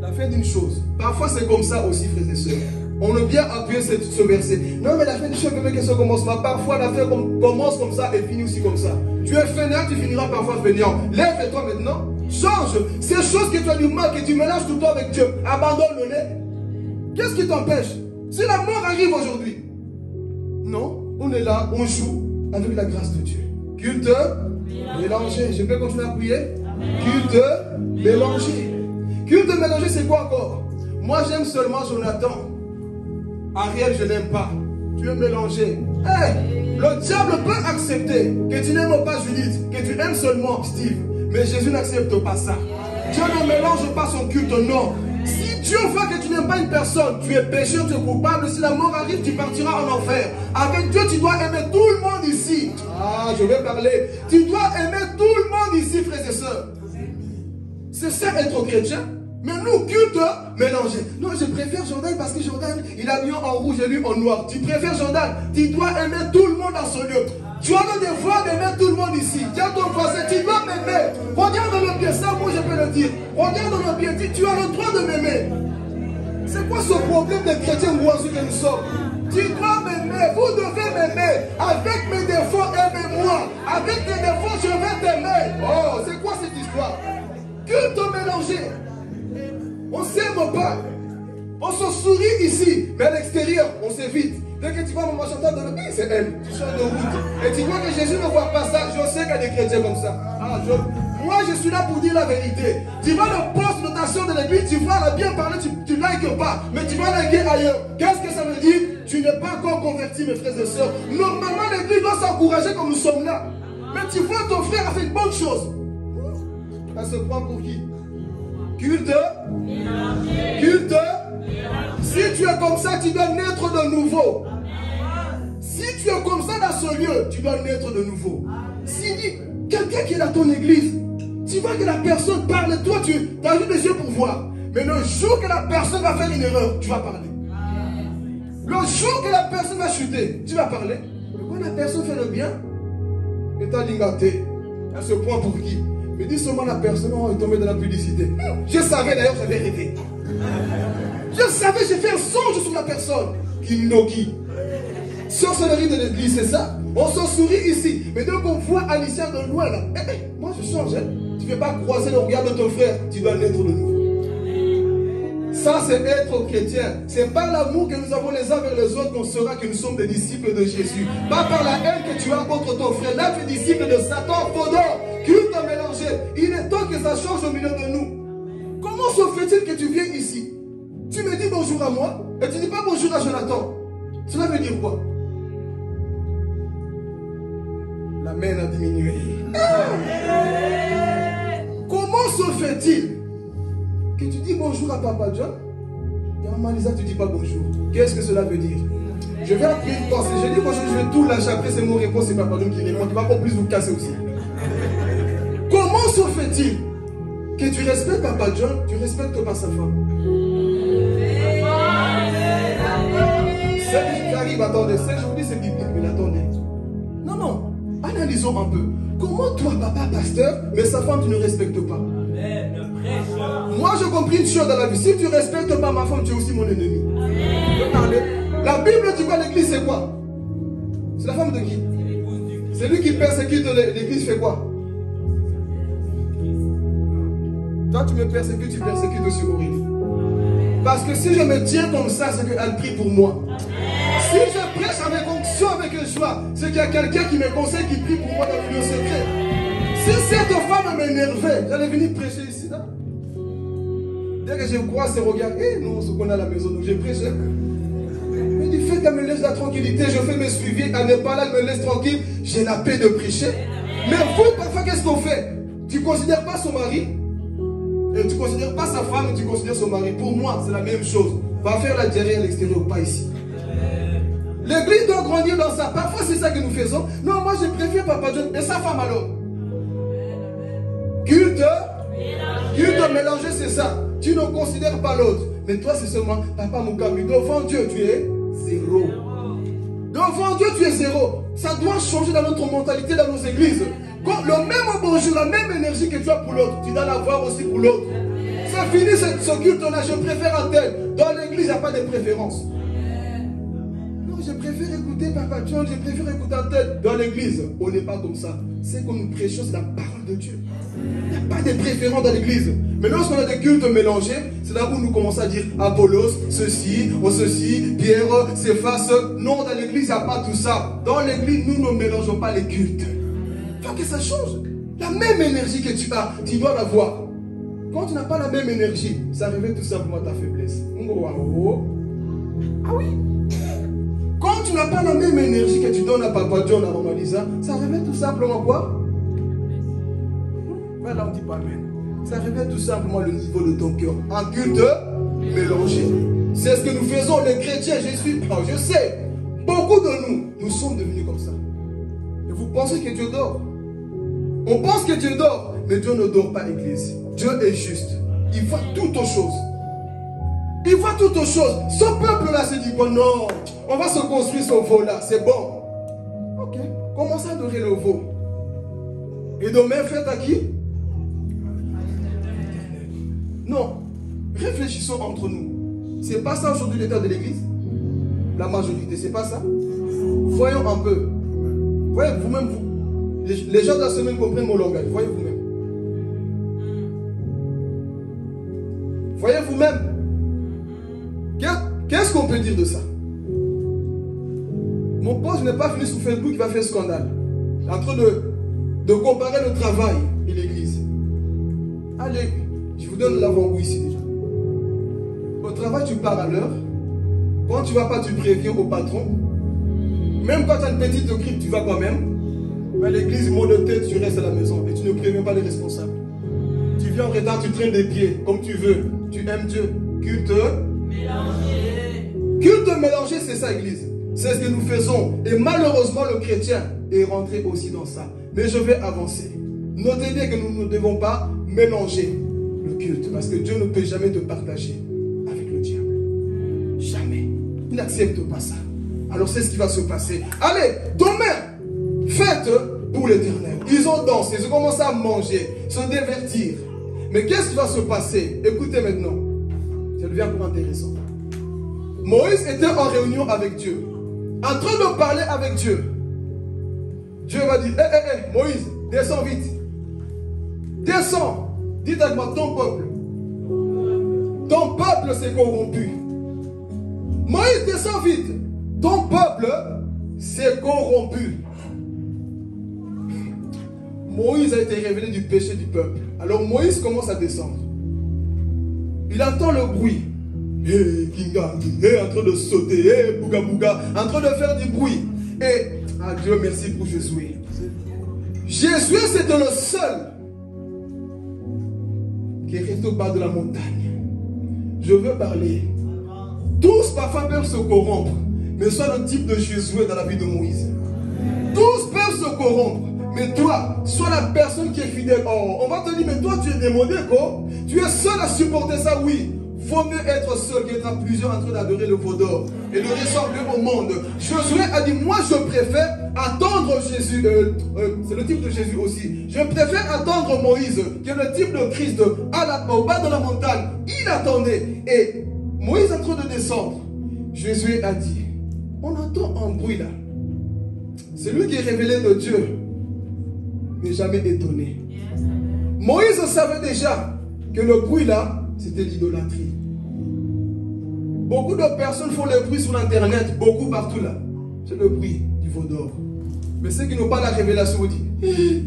S1: La fin d'une chose. Parfois, c'est comme ça aussi, frères et sœurs. On a bien appuyé ce verset. Non, mais la fin d'une chose, je veux que ça commence pas. Parfois, la fin commence comme ça et finit aussi comme ça. Tu es fainéant, tu finiras parfois fainéant. Lève-toi maintenant. Change. Ces choses que tu as du mal, que tu mélanges tout le temps avec Dieu, abandonne-les. Qu'est-ce qui t'empêche? Si la mort arrive aujourd'hui. Non, on est là, on joue avec la grâce de Dieu. Culte mélangé. Je peux continuer à prier? Culte mélangé. Culte mélangé, c'est quoi encore? Moi, j'aime seulement Jonathan. Ariel, je n'aime pas. Tu es mélangé. Hey, le diable peut accepter que tu n'aimes pas Judith, que tu aimes seulement Steve. Mais Jésus n'accepte pas ça. Dieu ne mélange pas son culte, non. Si Dieu voit que tu n'aimes pas une personne, tu es pécheur, tu es coupable. Si la mort arrive, tu partiras en enfer. Avec Dieu, tu dois aimer tout le monde ici. Ah, je vais parler. Tu dois aimer tout le monde ici, frères et sœurs. C'est ça être chrétien. Mais nous, culte mélangé. Non, je préfère Jordan parce que Jordan, il a mis en rouge et lui en noir. Tu préfères Jordan. Tu dois aimer tout le monde dans ce lieu. Tu as le devoir d'aimer tout le monde ici. Tiens ton voisin, tu dois m'aimer. Regarde le pied, ça, moi je peux le dire. Regarde le pied, dis, tu as le droit de m'aimer. C'est quoi ce problème des chrétiens moiseux que nous sommes? Tu dois m'aimer, vous devez m'aimer. Avec mes défauts, aimez-moi. Avec tes défauts, je vais t'aimer. Oh, c'est quoi cette histoire? Culte mélangé. On ne s'aime pas. On se sourit ici, mais à l'extérieur, on s'évite. Dès que tu vois maman chantant de l'autre, c'est elle. Tu chantes de route. Et tu vois que Jésus ne voit pas ça. Je sais qu'il y a des chrétiens comme ça. Ah, moi, je suis là pour dire la vérité. Tu vois le poste de ta soeur de l'église, tu vois, elle a bien parlé, tu tu likes pas, mais tu vas liker ailleurs. Qu'est-ce que ça veut dire? Tu n'es pas encore converti, mes frères et sœurs. Normalement, l'église doit s'encourager comme nous sommes là. Mais tu vois, ton frère a fait une bonne chose. Elle se prend pour qui? Culte. Culte. Si tu es comme ça, tu dois naître de nouveau. Si tu es comme ça dans ce lieu, tu dois naître de nouveau. Si quelqu'un qui est dans ton église, tu vois que la personne parle, toi tu as juste les yeux pour voir. Mais le jour que la personne va faire une erreur, tu vas parler. Le jour que la personne va chuter, tu vas parler. Mais quand la personne fait le bien, et t'as lingaté, elle se prend pour qui? Mais dis seulement la personne est tombée dans la publicité. Je savais d'ailleurs, j'avais rêvé. Je savais, j'ai fait un songe sur la personne. Kindoki. Sorcellerie de l'église, c'est ça? On s'en sourit ici. Mais dès qu'on voit Alicia de loin là, moi je change. Hein? Tu ne fais pas croiser le regard de ton frère. Tu dois naître de nouveau. Ça, c'est être chrétien. C'est par l'amour que nous avons les uns vers les autres qu'on saura que nous sommes des disciples de Jésus. Pas par la haine que tu as contre ton frère. Là, tu es disciple de Satan, Fodor, culte mélangé. Il est temps que ça change au milieu de nous. Comment se fait-il que tu viens ici? Tu me dis bonjour à moi et tu ne dis pas bonjour à Jonathan. Cela veut dire quoi? La main a diminué. Comment se fait-il que tu dis bonjour à Papa John et à Maman Lisa tu ne dis pas bonjour? Qu'est-ce que cela veut dire? Je vais appeler une pensée. Je dis bonjour, je vais tout lâcher. Après c'est mon réponse, c'est Papa John qui répond. Tu vas encore plus vous casser aussi. Comment se fait-il que tu respectes Papa John, tu ne respectes pas sa femme? J'arrive, attendez, c'est aujourd'hui c'est biblique, mais attendez. Non, non, analysons un peu. Comment toi, papa, pasteur, mais sa femme, tu ne respectes pas? Moi, j'ai compris une chose dans la vie. Si tu ne respectes pas ma femme, tu es aussi mon ennemi. La Bible dit quoi? L'église, c'est quoi? C'est la femme de qui? C'est lui qui persécute l'église, fait quoi? Toi, tu me persécutes, tu persécutes aussi Aurélie. Parce que si je me tiens comme ça, c'est qu'elle prie pour moi. Si je prêche avec onction, avec joie, c'est qu'il y a quelqu'un qui me conseille, qui prie pour moi dans le lieu secret. Si cette femme m'énervait, j'allais venir prêcher ici, là. Dès que je crois ces regards, non, ce qu'on a à la maison, donc j'ai prêché. Mais du fait qu'elle me laisse la tranquillité, je fais mes suivis, elle n'est pas là, elle me laisse tranquille, j'ai la paix de prêcher. Mais vous, parfois, qu'est-ce qu'on fait? Tu ne considères pas son mari, et tu ne considères pas sa femme, et tu considères son mari. Pour moi, c'est la même chose. Va faire la diarrhée à l'extérieur, pas ici. L'église doit grandir dans ça. Parfois, c'est ça que nous faisons. Non, moi, je préfère Papa John. Et sa femme, alors? Culte mélangé, c'est ça. Tu ne considères pas l'autre. Mais toi, c'est seulement Papa Mukambi. Devant Dieu, tu es zéro. Devant Dieu, tu es zéro. Ça doit changer dans notre mentalité, dans nos églises. Quand le même bonjour, la même énergie que tu as pour l'autre, tu dois l'avoir aussi pour l'autre. Ça finit ce culte-là. Je préfère un tel. Dans l'église, il n'y a pas de préférence. Je préfère écouter Papa John, je préfère écouter un tel. Dans l'église, on n'est pas comme ça. C'est comme nous prêchons, c'est la parole de Dieu. Il n'y a pas de préférence dans l'église. Mais lorsqu'on a des cultes mélangés, c'est là où nous commençons à dire Apollos, ceci, Pierre, Céphas. Non, dans l'église, il n'y a pas tout ça. Dans l'église, nous ne mélangeons pas les cultes. Il faut que ça change. La même énergie que tu as, tu dois l'avoir. Quand tu n'as pas la même énergie, ça révèle tout simplement ta faiblesse. Ah oui. Quand tu n'as pas la même énergie que tu donnes à Papa John, à Maman Lisa, ça révèle tout simplement quoi? Là, on dit pas amen. Ça révèle tout simplement le niveau de ton cœur. Un culte mélangé. C'est ce que nous faisons, les chrétiens. Je sais, beaucoup de nous sommes devenus comme ça. Et vous pensez que Dieu dort? On pense que Dieu dort, mais Dieu ne dort pas, l'église. Dieu est juste. Il voit toutes aux choses. Il voit toutes aux choses. Ce peuple-là se dit, bon non, on va se construire ce veau-là, c'est bon. Ok, commencez à adorer le veau. Et demain, faites à qui? Non, réfléchissons entre nous. C'est pas ça aujourd'hui l'état de l'église? La majorité, c'est pas ça? Voyons un peu. Voyez vous-même, les gens de la semaine comprennent mon langage. Voyez vous-même. Voyez vous-même. Qu'est-ce qu'on peut dire de ça? Mon poste n'est pas fini sur Facebook, il va faire scandale. En train de comparer le travail et l'église. Allez, je vous donne l'avant-goût ici déjà. travail, tu pars à l'heure. Quand tu ne vas pas, tu préviens au patron. Même quand tu as une petite grippe, tu vas quand même. Mais à l'église, mot de tête, tu restes à la maison et tu ne préviens pas les responsables. Tu viens en retard, tu traînes des pieds comme tu veux. Tu aimes Dieu. Culte mélangé. Culte mélangé, c'est ça, église. C'est ce que nous faisons. Et malheureusement, le chrétien est rentré aussi dans ça. Mais je vais avancer. Notez bien que nous ne devons pas mélanger le culte. Parce que Dieu ne peut jamais te partager avec le diable. Jamais. Il n'accepte pas ça. Alors c'est ce qui va se passer. Allez, demain, fête pour l'Éternel. Ils ont dansé, ils ont commencé à manger, se divertir. Mais qu'est-ce qui va se passer? Écoutez maintenant. Ça devient encore intéressant. Moïse était en réunion avec Dieu. En train de parler avec Dieu. Dieu va dire, Moïse, descends vite. Descends. Dites avec moi, ton peuple. Ton peuple s'est corrompu. Moïse, descends vite. Ton peuple s'est corrompu. Moïse a été révélé du péché du peuple. Alors Moïse commence à descendre. Il entend le bruit. En train de sauter, bouga bouga, en train de faire du bruit. Et, Dieu merci pour Josué. Josué, c'était le seul qui est resté au bas de la montagne. Je veux parler. Tous parfois peuvent se corrompre, mais sois le type de Josué dans la vie de Moïse. Tous peuvent se corrompre, mais toi, sois la personne qui est fidèle. Oh, on va te dire, mais toi tu es démodé, quoi. Tu es seul à supporter ça, oui. Vaut mieux être seul qu'être à plusieurs en train d'adorer le veau d'or et de ressembler au monde. Josué a dit, moi je préfère attendre Jésus, c'est le type de Jésus aussi. Je préfère attendre Moïse, qui est le type de Christ, au bas de la montagne. Il attendait. Et Moïse est en train de descendre. Josué a dit, on entend un bruit là. C'est lui qui est révélé de Dieu. N'est jamais étonné. Moïse savait déjà que le bruit là, c'était l'idolâtrie. Beaucoup de personnes font le bruit sur l'internet, beaucoup partout là. C'est le bruit du veau d'or. Mais ceux qui n'ont pas la révélation vous disent,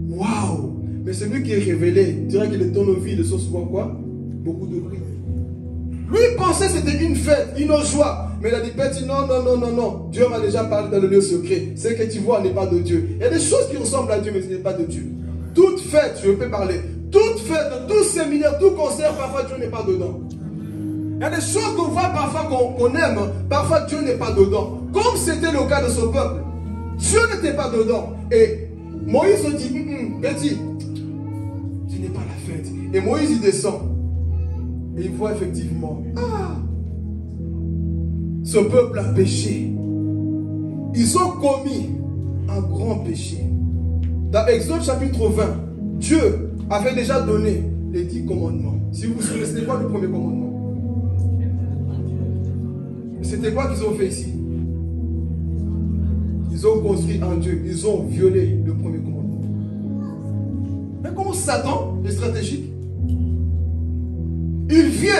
S1: waouh! Mais celui qui est révélé, dirait qu'il est tournevis, il sort souvent quoi? Beaucoup de bruit. Lui pensait que c'était une fête, une joie. Mais il a dit, petit, non. Dieu m'a déjà parlé dans le lieu secret. Ce que tu vois n'est pas de Dieu. Il y a des choses qui ressemblent à Dieu, mais ce n'est pas de Dieu. Toute fête, je peux parler. Toute fête, tout séminaire, tout concert, parfois Dieu n'est pas dedans. Il y a des choses qu'on voit parfois qu'on aime, parfois Dieu n'est pas dedans. Comme c'était le cas de ce peuple. Dieu n'était pas dedans. Et Moïse dit, petit, ce n'est pas la fête. Et Moïse il descend. Et il voit effectivement, ce peuple a péché. Ils ont commis un grand péché. Dans Exode chapitre 20, Dieu avait déjà donné les 10 commandements. Si vous vous souvenez, c'était quoi le premier commandement? C'était quoi qu'ils ont fait ici? Ils ont construit un Dieu. Ils ont violé le premier commandement. Mais comment Satan est stratégique? Il vient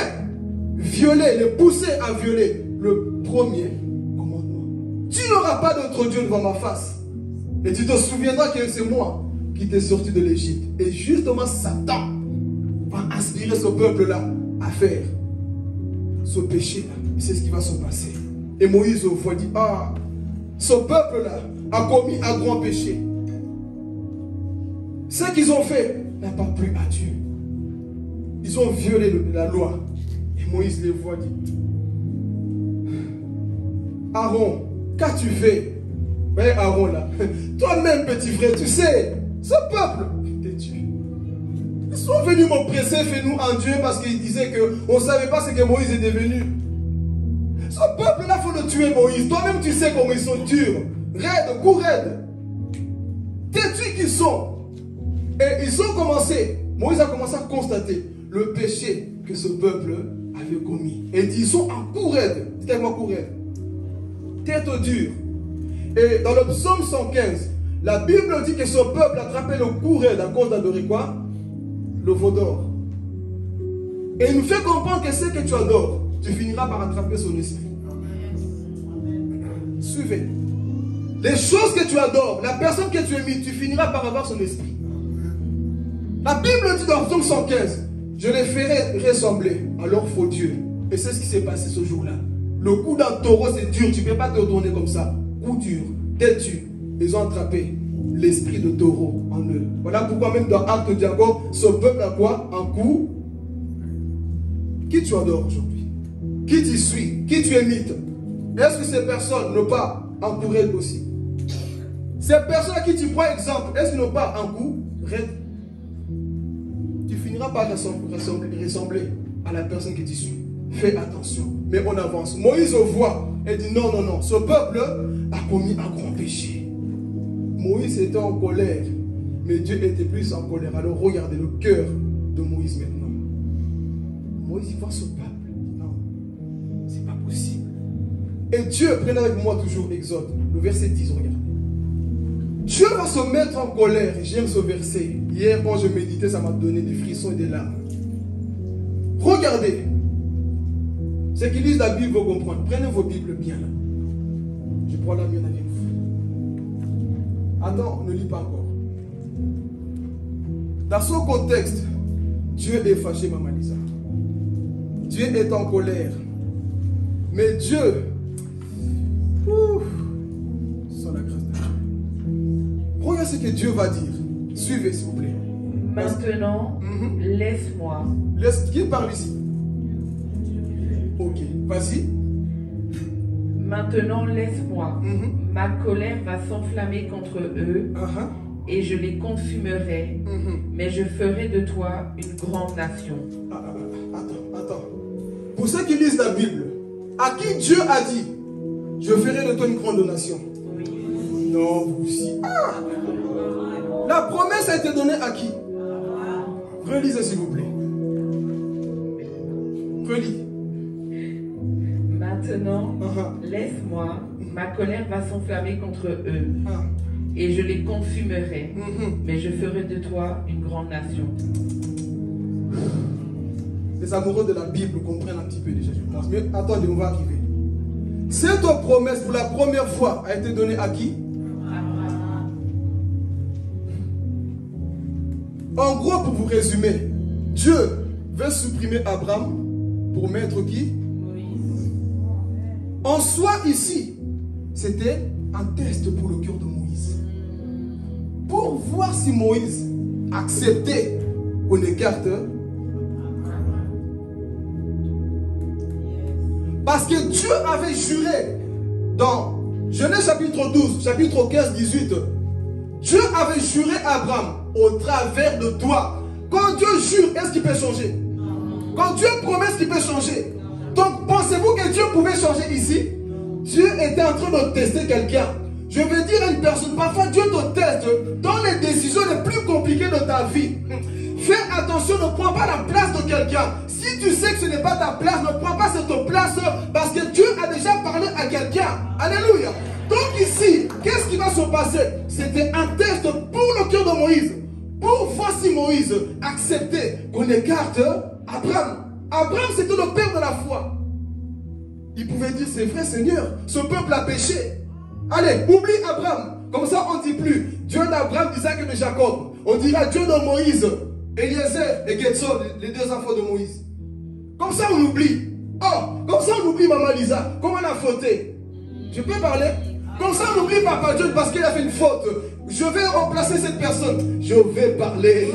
S1: violer, les pousser à violer le premier commandement. Tu n'auras pas d'autre Dieu devant ma face. Et tu te souviendras que c'est moi qui t'ai sorti de l'Égypte. Et justement, Satan va inspirer ce peuple-là à faire ce péché-là. C'est ce qui va se passer. Et Moïse voit dit, ce peuple-là a commis un grand péché. Ce qu'ils ont fait n'a pas plu à Dieu. Ils ont violé la loi. Et Moïse les voit dit, Aaron, qu'as-tu fait? Mais Aaron là, toi-même petit frère, tu sais, ce peuple t'es tué. Ils sont venus m'oppresser, fais-nous un Dieu, parce qu'ils disaient qu'on ne savait pas ce que Moïse est devenu. Ce peuple-là, il faut le tuer, Moïse. Toi-même, tu sais comment ils sont durs. Raides, coups raides. Têtus qu'ils sont. Et ils ont commencé, Moïse a commencé à constater le péché que ce peuple avait commis. Et ils sont en coups raides. C'est tellement coups raides. Tête dure. Et dans le psaume 115, la Bible dit que ce peuple attrapait le coup raide à cause d'adorer quoi? Le veau d'or. Et il nous fait comprendre que ce que tu adores, tu finiras par attraper son esprit. Suivez. Les choses que tu adores, la personne que tu aimes, tu finiras par avoir son esprit. La Bible dit dans le psaume 115, je les ferai ressembler à leur faux Dieu. Et c'est ce qui s'est passé ce jour-là. Le coup d'un taureau, c'est dur. Tu ne peux pas te retourner comme ça. Coup dur, têtu. Ils ont attrapé l'esprit de taureau en eux. Voilà pourquoi même dans Actes dit encore, ce peuple a quoi? Un coup. Qui tu adores aujourd'hui? Qui tu suis? Qui tu imites? Est-ce que ces personnes n'ont pas un coup raide aussi? Ces personnes à qui tu prends exemple, est-ce qu'ils n'ont pas un coup raide? Tu finiras par ressembler à la personne que tu suis. Fais attention. Mais on avance. Moïse voit et dit non, non, non. Ce peuple a commis un grand péché. Moïse était en colère. Mais Dieu était plus en colère. Alors regardez le cœur de Moïse maintenant. Moïse voit ce peuple. Non, c'est pas possible. Et Dieu, prenez avec moi toujours Exode, le verset 10, regardez. Dieu va se mettre en colère. J'aime ce verset. Hier, quand je méditais, ça m'a donné des frissons et des larmes. Regardez. Ceux qui lisent la Bible vont comprendre. Prenez vos Bibles bien là. Je prends la mienne avec vous. Attends, on ne lit pas encore. Dans ce contexte, Dieu est fâché, Maman Lisa. Dieu est en colère. Mais Dieu, sans la grâce de Dieu. Regardez ce que Dieu va dire. Suivez, s'il vous plaît.
S2: Maintenant, laisse-moi.
S1: Qui parle ici? Ok, vas-y.
S2: Maintenant, laisse-moi. Ma colère va s'enflammer contre eux et je les consumerai. Mais je ferai de toi une grande nation.
S1: Attends. Pour ceux qui lisent la Bible, à qui Dieu a dit, je ferai de toi une grande nation? Oui. Non, vous aussi. La promesse a été donnée à qui? Relisez s'il vous plaît. Relis.
S2: Maintenant, laisse-moi, ma colère va s'enflammer contre eux, et je les consumerai, mais je ferai de toi une grande nation.
S1: Les amoureux de la Bible comprennent un petit peu déjà, je pense. Mais attendez, on va arriver. Cette promesse, pour la première fois, a été donnée à qui? En gros, pour vous résumer, Dieu veut supprimer Abraham pour mettre qui? En soi, ici, c'était un test pour le cœur de Moïse. Pour voir si Moïse acceptait qu'on écarte. Parce que Dieu avait juré dans Genèse chapitre 12, chapitre 15, 18. Dieu avait juré à Abraham au travers de toi. Quand Dieu jure, est-ce qu'il peut changer? Quand Dieu promet, est-ce qu'il peut changer? Donc, pensez-vous que Dieu pouvait changer ici? Dieu était en train de tester quelqu'un. Je veux dire à une personne, parfois Dieu te teste dans les décisions les plus compliquées de ta vie. Fais attention, ne prends pas la place de quelqu'un. Si tu sais que ce n'est pas ta place, ne prends pas cette place parce que Dieu a déjà parlé à quelqu'un. Alléluia. Donc ici, qu'est-ce qui va se passer? C'était un test pour le cœur de Moïse. Pour voir si Moïse acceptait qu'on écarte Abraham. Abraham, c'était le père de la foi. Il pouvait dire, c'est vrai Seigneur, ce peuple a péché. Allez, oublie Abraham. Comme ça, on ne dit plus Dieu d'Abraham, d'Isaac et de Jacob. On dira Dieu de Moïse, Eliezer et Getson, les deux enfants de Moïse. Comme ça, on oublie. Oh, comme ça, on oublie Maman Lisa. Comment on a fauté? Je peux parler? Comme ça, on oublie Papa Dieu parce qu'il a fait une faute. Je vais remplacer cette personne. Je vais parler.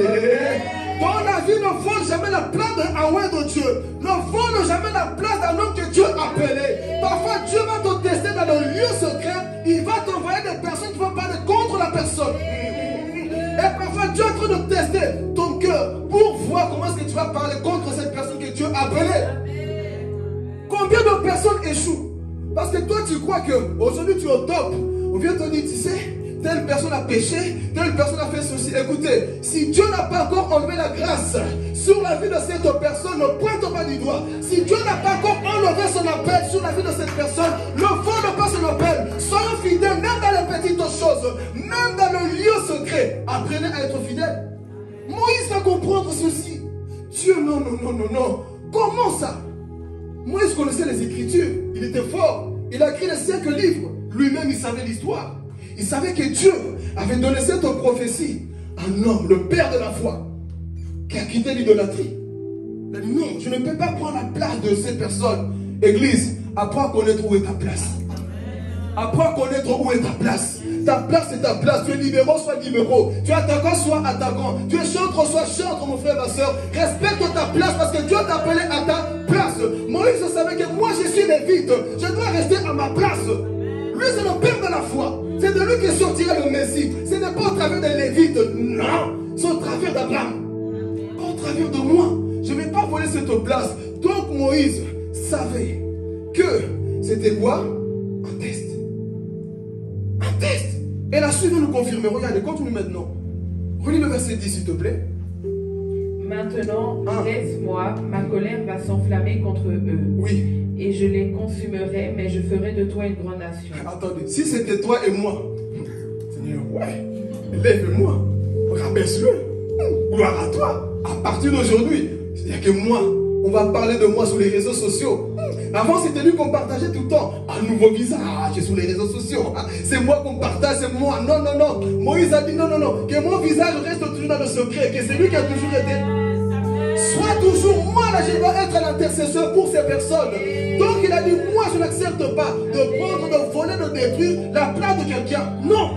S1: Dans la vie, ne vole jamais la place d'un roi de Dieu. Ne vole jamais la place d'un homme que Dieu a appelé. Parfois, Dieu va te tester dans le lieu secret. Il va t'envoyer des personnes qui vont parler contre la personne. Et parfois, Dieu est en train de tester ton cœur pour voir comment est-ce que tu vas parler contre cette personne que Dieu a appelée. Combien de personnes échouent? Parce que toi, tu crois qu'aujourd'hui, tu es au top. On vient te dire, tu sais, telle personne a péché, telle personne a fait ceci. Écoutez, si Dieu n'a pas encore enlevé la grâce sur la vie de cette personne, ne pointe pas du doigt. Si Dieu n'a pas encore enlevé son appel sur la vie de cette personne, ne vole pas son appel. Soyons fidèles, même dans les petites choses, même dans le lieu secret. Apprenez à être fidèles. Moïse va comprendre ceci. Dieu, non. Comment ça? Moïse connaissait les Écritures. Il était fort. Il a écrit les 5 livres. Lui-même, il savait l'histoire. Il savait que Dieu avait donné cette prophétie à un homme, le père de la foi, qui a quitté l'idolâtrie. Il a dit non, Je ne peux pas prendre la place de cette personne. Église, apprends à connaître où est ta place. Apprends à connaître où est ta place. Ta place, c'est ta place. Tu es libéraux, sois libéraux. Tu es attaquant, sois attaquant. Tu es chantre, sois chantre, mon frère, ma soeur. Respecte ta place parce que Dieu t'a appelé à ta place. Moïse savait que moi, je suis lévite. Je dois rester à ma place. Lui, c'est le père de la foi. C'est de lui que sortira le Messie. Ce n'est pas au travers des Lévites. Non. C'est au travers d'Abraham. Au travers de moi. Je ne vais pas voler cette place. Donc Moïse savait que c'était quoi? Un test. Un test. Et la suite va nous confirmer. Regardez, continue maintenant. Relis le verset 10, s'il te plaît.
S2: Maintenant, laisse-moi, ma colère va s'enflammer contre eux.
S1: Oui.
S2: Et je les consumerai, mais je ferai de toi une grande nation.
S1: Attendez, si c'était toi et moi, Seigneur, ouais, lève-moi, rabaisse-le, gloire à toi. À partir d'aujourd'hui, il n'y a que moi. On va parler de moi sur les réseaux sociaux. Avant, c'était lui qu'on partageait tout le temps. Un nouveau visage sur les réseaux sociaux. C'est moi qu'on partage, c'est moi. Non, non, non. Moïse a dit non, non, non. Que mon visage reste toujours dans le secret. Que c'est lui qui a toujours été. Sois toujours moi, là, je dois être l'intercesseur pour ces personnes. Donc, il a dit, moi, je n'accepte pas de prendre, de voler, de détruire la place de quelqu'un. Non,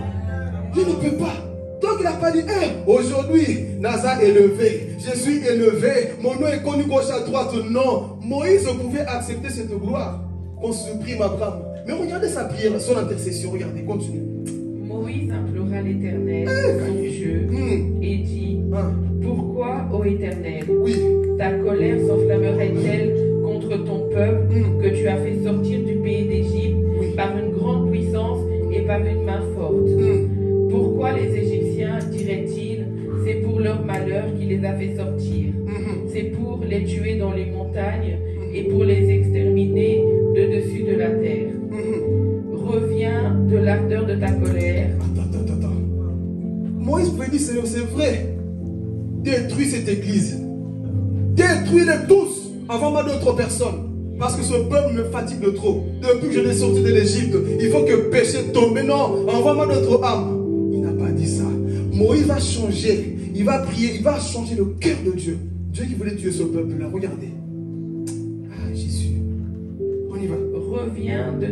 S1: je ne peux pas. Donc, il n'a pas dit, hey, aujourd'hui, Naza est élevé, je suis élevé, mon nom est connu gauche à droite. Non, Moïse pouvait accepter cette gloire qu'on supprime Abraham. Mais regardez sa prière, son intercession, regardez, continue.
S2: Moïse implora l'Éternel, son Dieu, et dit, pourquoi, ô Éternel, ta colère s'enflammerait-elle contre ton peuple que tu as fait sortir du pays d'Égypte par une grande puissance et par une main forte? Pourquoi les Égyptiens, diraient-ils, c'est pour leur malheur qu'il les a fait sortir? C'est pour les tuer dans les montagnes et pour les exterminer de dessus de la terre. Reviens de l'ardeur de ta colère.
S1: Attends. Moïse peut dire, Seigneur, c'est vrai. Détruis cette église. Détruis-les tous avant moi d'autres personnes. Parce que ce peuple me fatigue de trop. Depuis que je l'ai sorti de l'Égypte, il faut que le péché tombe. Mais non, envoie-moi notre âme. Il n'a pas dit ça. Moïse va changer. Il va prier. Il va changer le cœur de Dieu. Dieu qui voulait tuer ce peuple-là. Regardez. Ah, Jésus. On y va.
S2: Reviens de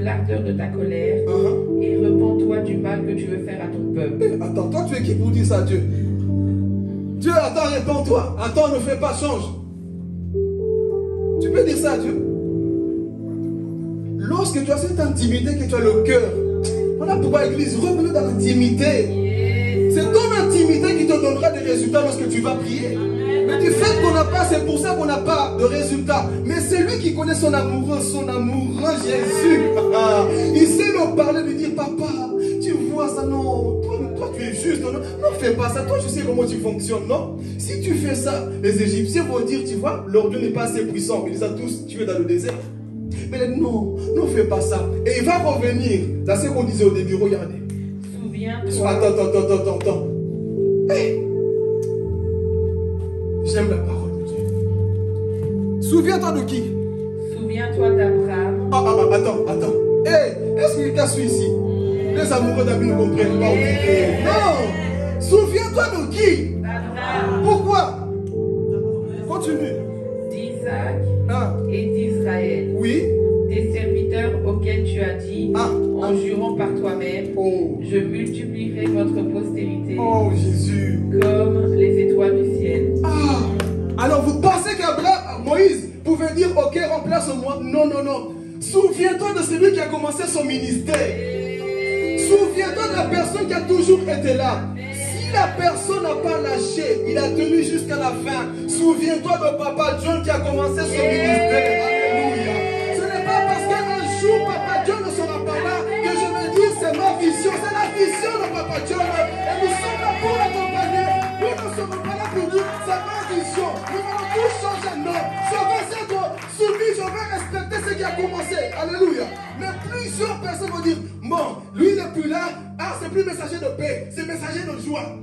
S2: l'ardeur de ta colère et repens-toi du mal que tu veux faire à ton peuple.
S1: Attends, toi tu es qui pour dire ça à Dieu? Dieu, attends, réponds-toi. Attends, ne fais pas, change. Tu peux dire ça à Dieu? Lorsque tu as cette intimité, que tu as le cœur. Voilà pourquoi l'église, revenez dans l'intimité. C'est ton intimité qui te donnera des résultats lorsque tu vas prier. Mais du fait qu'on n'a pas, c'est pour ça qu'on n'a pas de résultats. Mais c'est lui qui connaît son amoureux Jésus. Il sait nous parler, lui dire, papa, tu vois ça, non, toi tu es juste, non, fais pas ça, toi je sais comment tu fonctionnes, non? Si tu fais ça, les Égyptiens vont dire, tu vois, leur Dieu n'est pas assez puissant, ils les a tous tués dans le désert. Mais non, ne fais pas ça. Et il va revenir dans ce qu'on disait au début, regardez.
S2: Souviens-toi.
S1: Attends. Hey. J'aime la parole de Dieu. Souviens-toi de qui?
S2: Souviens-toi d'Abraham.
S1: Attends. Hey, est-ce qu'il t'a su ici? Les amoureux d'Abraham ne comprennent pas. Non. Souviens-toi de qui?
S2: D'Abraham.
S1: Pourquoi? Continue.
S2: D'Isaac et d'Israël.
S1: Oui.
S2: Tes serviteurs auxquels tu as dit, en jurant par toi-même, je multiplierai votre postérité
S1: Jésus,
S2: comme les étoiles du ciel.
S1: Alors vous pensez qu'Abraham, Moïse pouvait dire, ok, remplace-moi? Non. Souviens-toi de celui qui a commencé son ministère. Souviens-toi de la personne qui a toujours été là. Si la personne n'a pas lâché, il a tenu jusqu'à la fin. Souviens-toi de Papa John qui a commencé son ministère. Alléluia. Ce n'est pas parce qu'un jour Papa John ne sera pas là que je vais dire c'est ma vision. C'est la vision de Papa John. Et nous sommes là pour l'accompagner. Nous ne sommes pas là pour dire c'est ma vision. Nous allons tous changer. Non. Je vais être soumis, je vais respecter ce qui a commencé. Alléluia. Mais plusieurs personnes vont dire bon, lui il n'est plus là. C'est plus messager de paix, c'est messager de joie.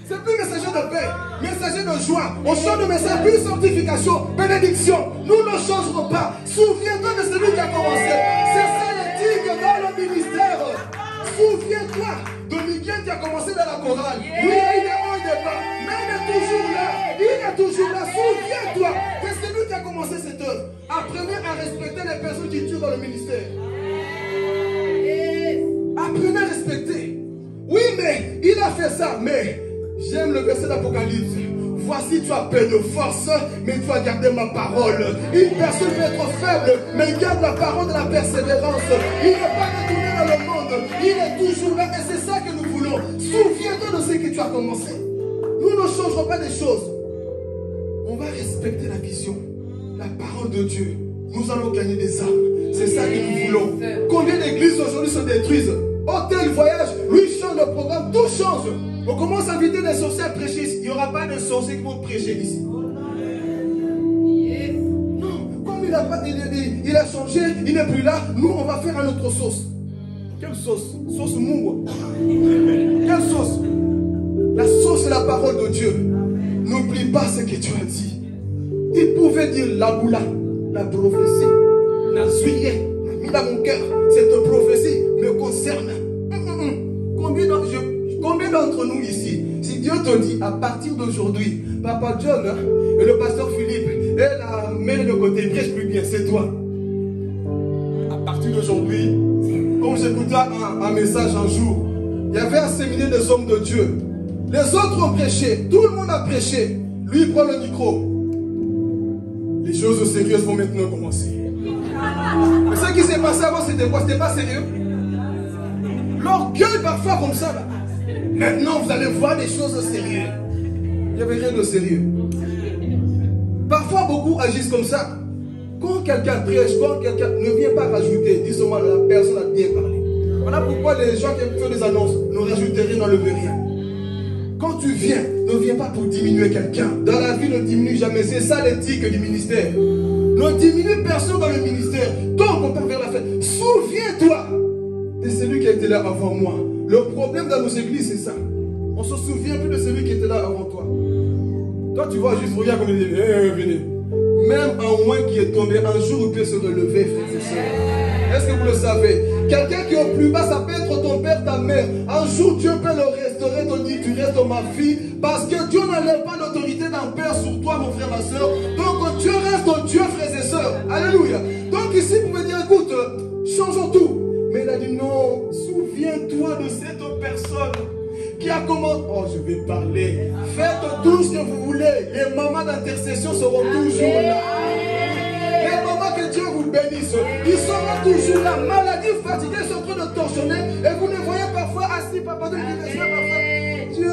S1: C'est plus messager de paix, messager de joie. On change de message, plus sanctification, bénédiction. Nous ne changerons pas. Souviens-toi de celui qui a commencé. C'est ça l'éthique dans le ministère. Souviens-toi de Miguel qui a commencé dans la chorale. Oui, il est haut, il est bas. Mais ne toujours là. Il est toujours là. Souviens-toi. C'est lui qui a commencé cette œuvre. Apprenez à respecter les personnes qui tuent dans le ministère. Apprenez à respecter. Oui, mais il a fait ça. Mais j'aime le verset d'Apocalypse. Voici, tu as peu de force, mais tu as gardé ma parole. Une personne peut être faible, mais il garde la parole de la persévérance. Il n'est pas retourné dans le monde. Il est toujours là et c'est ça que nous voulons. Souviens-toi de ce que tu as commencé. Nous ne changerons pas des choses. On va respecter la vision, la parole de Dieu. Nous allons gagner des âmes. C'est ça que nous voulons. Combien d'églises aujourd'hui se détruisent? Hôtel, voyage, lui change le programme, tout change. On commence à inviter des sorciers à prêcher ici. Il n'y aura pas de sorciers qui vont prêcher ici. Non, comme il a changé, il n'est plus là, nous on va faire à notre sauce. Quelle sauce? Sauce Mungo. Quelle sauce? La sauce c'est la parole de Dieu. N'oublie pas ce que Dieu a dit. Il pouvait dire la boula, la prophétie, la suyer, la mis dans mon cœur. Cette prophétie me concerne. Combien d'entre nous ici, si Dieu te dit à partir d'aujourd'hui, Papa John et le pasteur Philippe et la mère de côté, prêche plus bien, c'est toi. À partir d'aujourd'hui, comme j'écoutais un message un jour, il y avait un séminaire des hommes de Dieu. Les autres ont prêché, tout le monde a prêché. Lui il prend le micro. Les choses sérieuses vont maintenant commencer. Mais ce qui s'est passé avant, c'était quoi? C'était pas sérieux? L'orgueil parfois comme ça là. Maintenant vous allez voir des choses sérieuses. Il n'y avait rien de sérieux. Parfois beaucoup agissent comme ça. Quand quelqu'un prêche, quand quelqu'un ne vient pas rajouter, dis seulement la personne a bien parlé. Voilà pourquoi les gens qui font des annonces ne rajoutent rien, n'enlèvent rien. Quand tu viens, ne viens pas pour diminuer quelqu'un. Dans la vie, ne diminue jamais. C'est ça l'éthique du ministère. Ne diminue personne dans le ministère. Donc on part vers la fête. Souviens-toi de celui qui était là avant moi. Le problème dans nos églises, c'est ça. On se souvient plus de celui qui était là avant toi. Toi, tu vois juste, regarde comme il dit, venez. Même un moins qui est tombé, un jour, il peut se relever, frères et sœurs. Est-ce que vous le savez? Quelqu'un qui est au plus bas, ça peut être ton père, ta mère. Un jour, Dieu peut le restaurer, te dire, tu restes ma fille. Parce que Dieu n'enlève pas l'autorité d'un père sur toi, mon frère, ma soeur. Donc, Dieu reste ton Dieu, frères et sœurs. Alléluia. Donc, ici, vous pouvez dire, écoute, changeons tout. Mais il a dit non, souviens-toi de cette personne qui a commencé. Oh, je vais parler. Faites tout ce que vous voulez. Les mamans d'intercession seront toujours là. Les mamans, que Dieu vous bénisse. Ils seront toujours là. Maladie, fatiguée, sont en train de torsionner. Et vous les voyez parfois assis, papa, parfois. Dieu.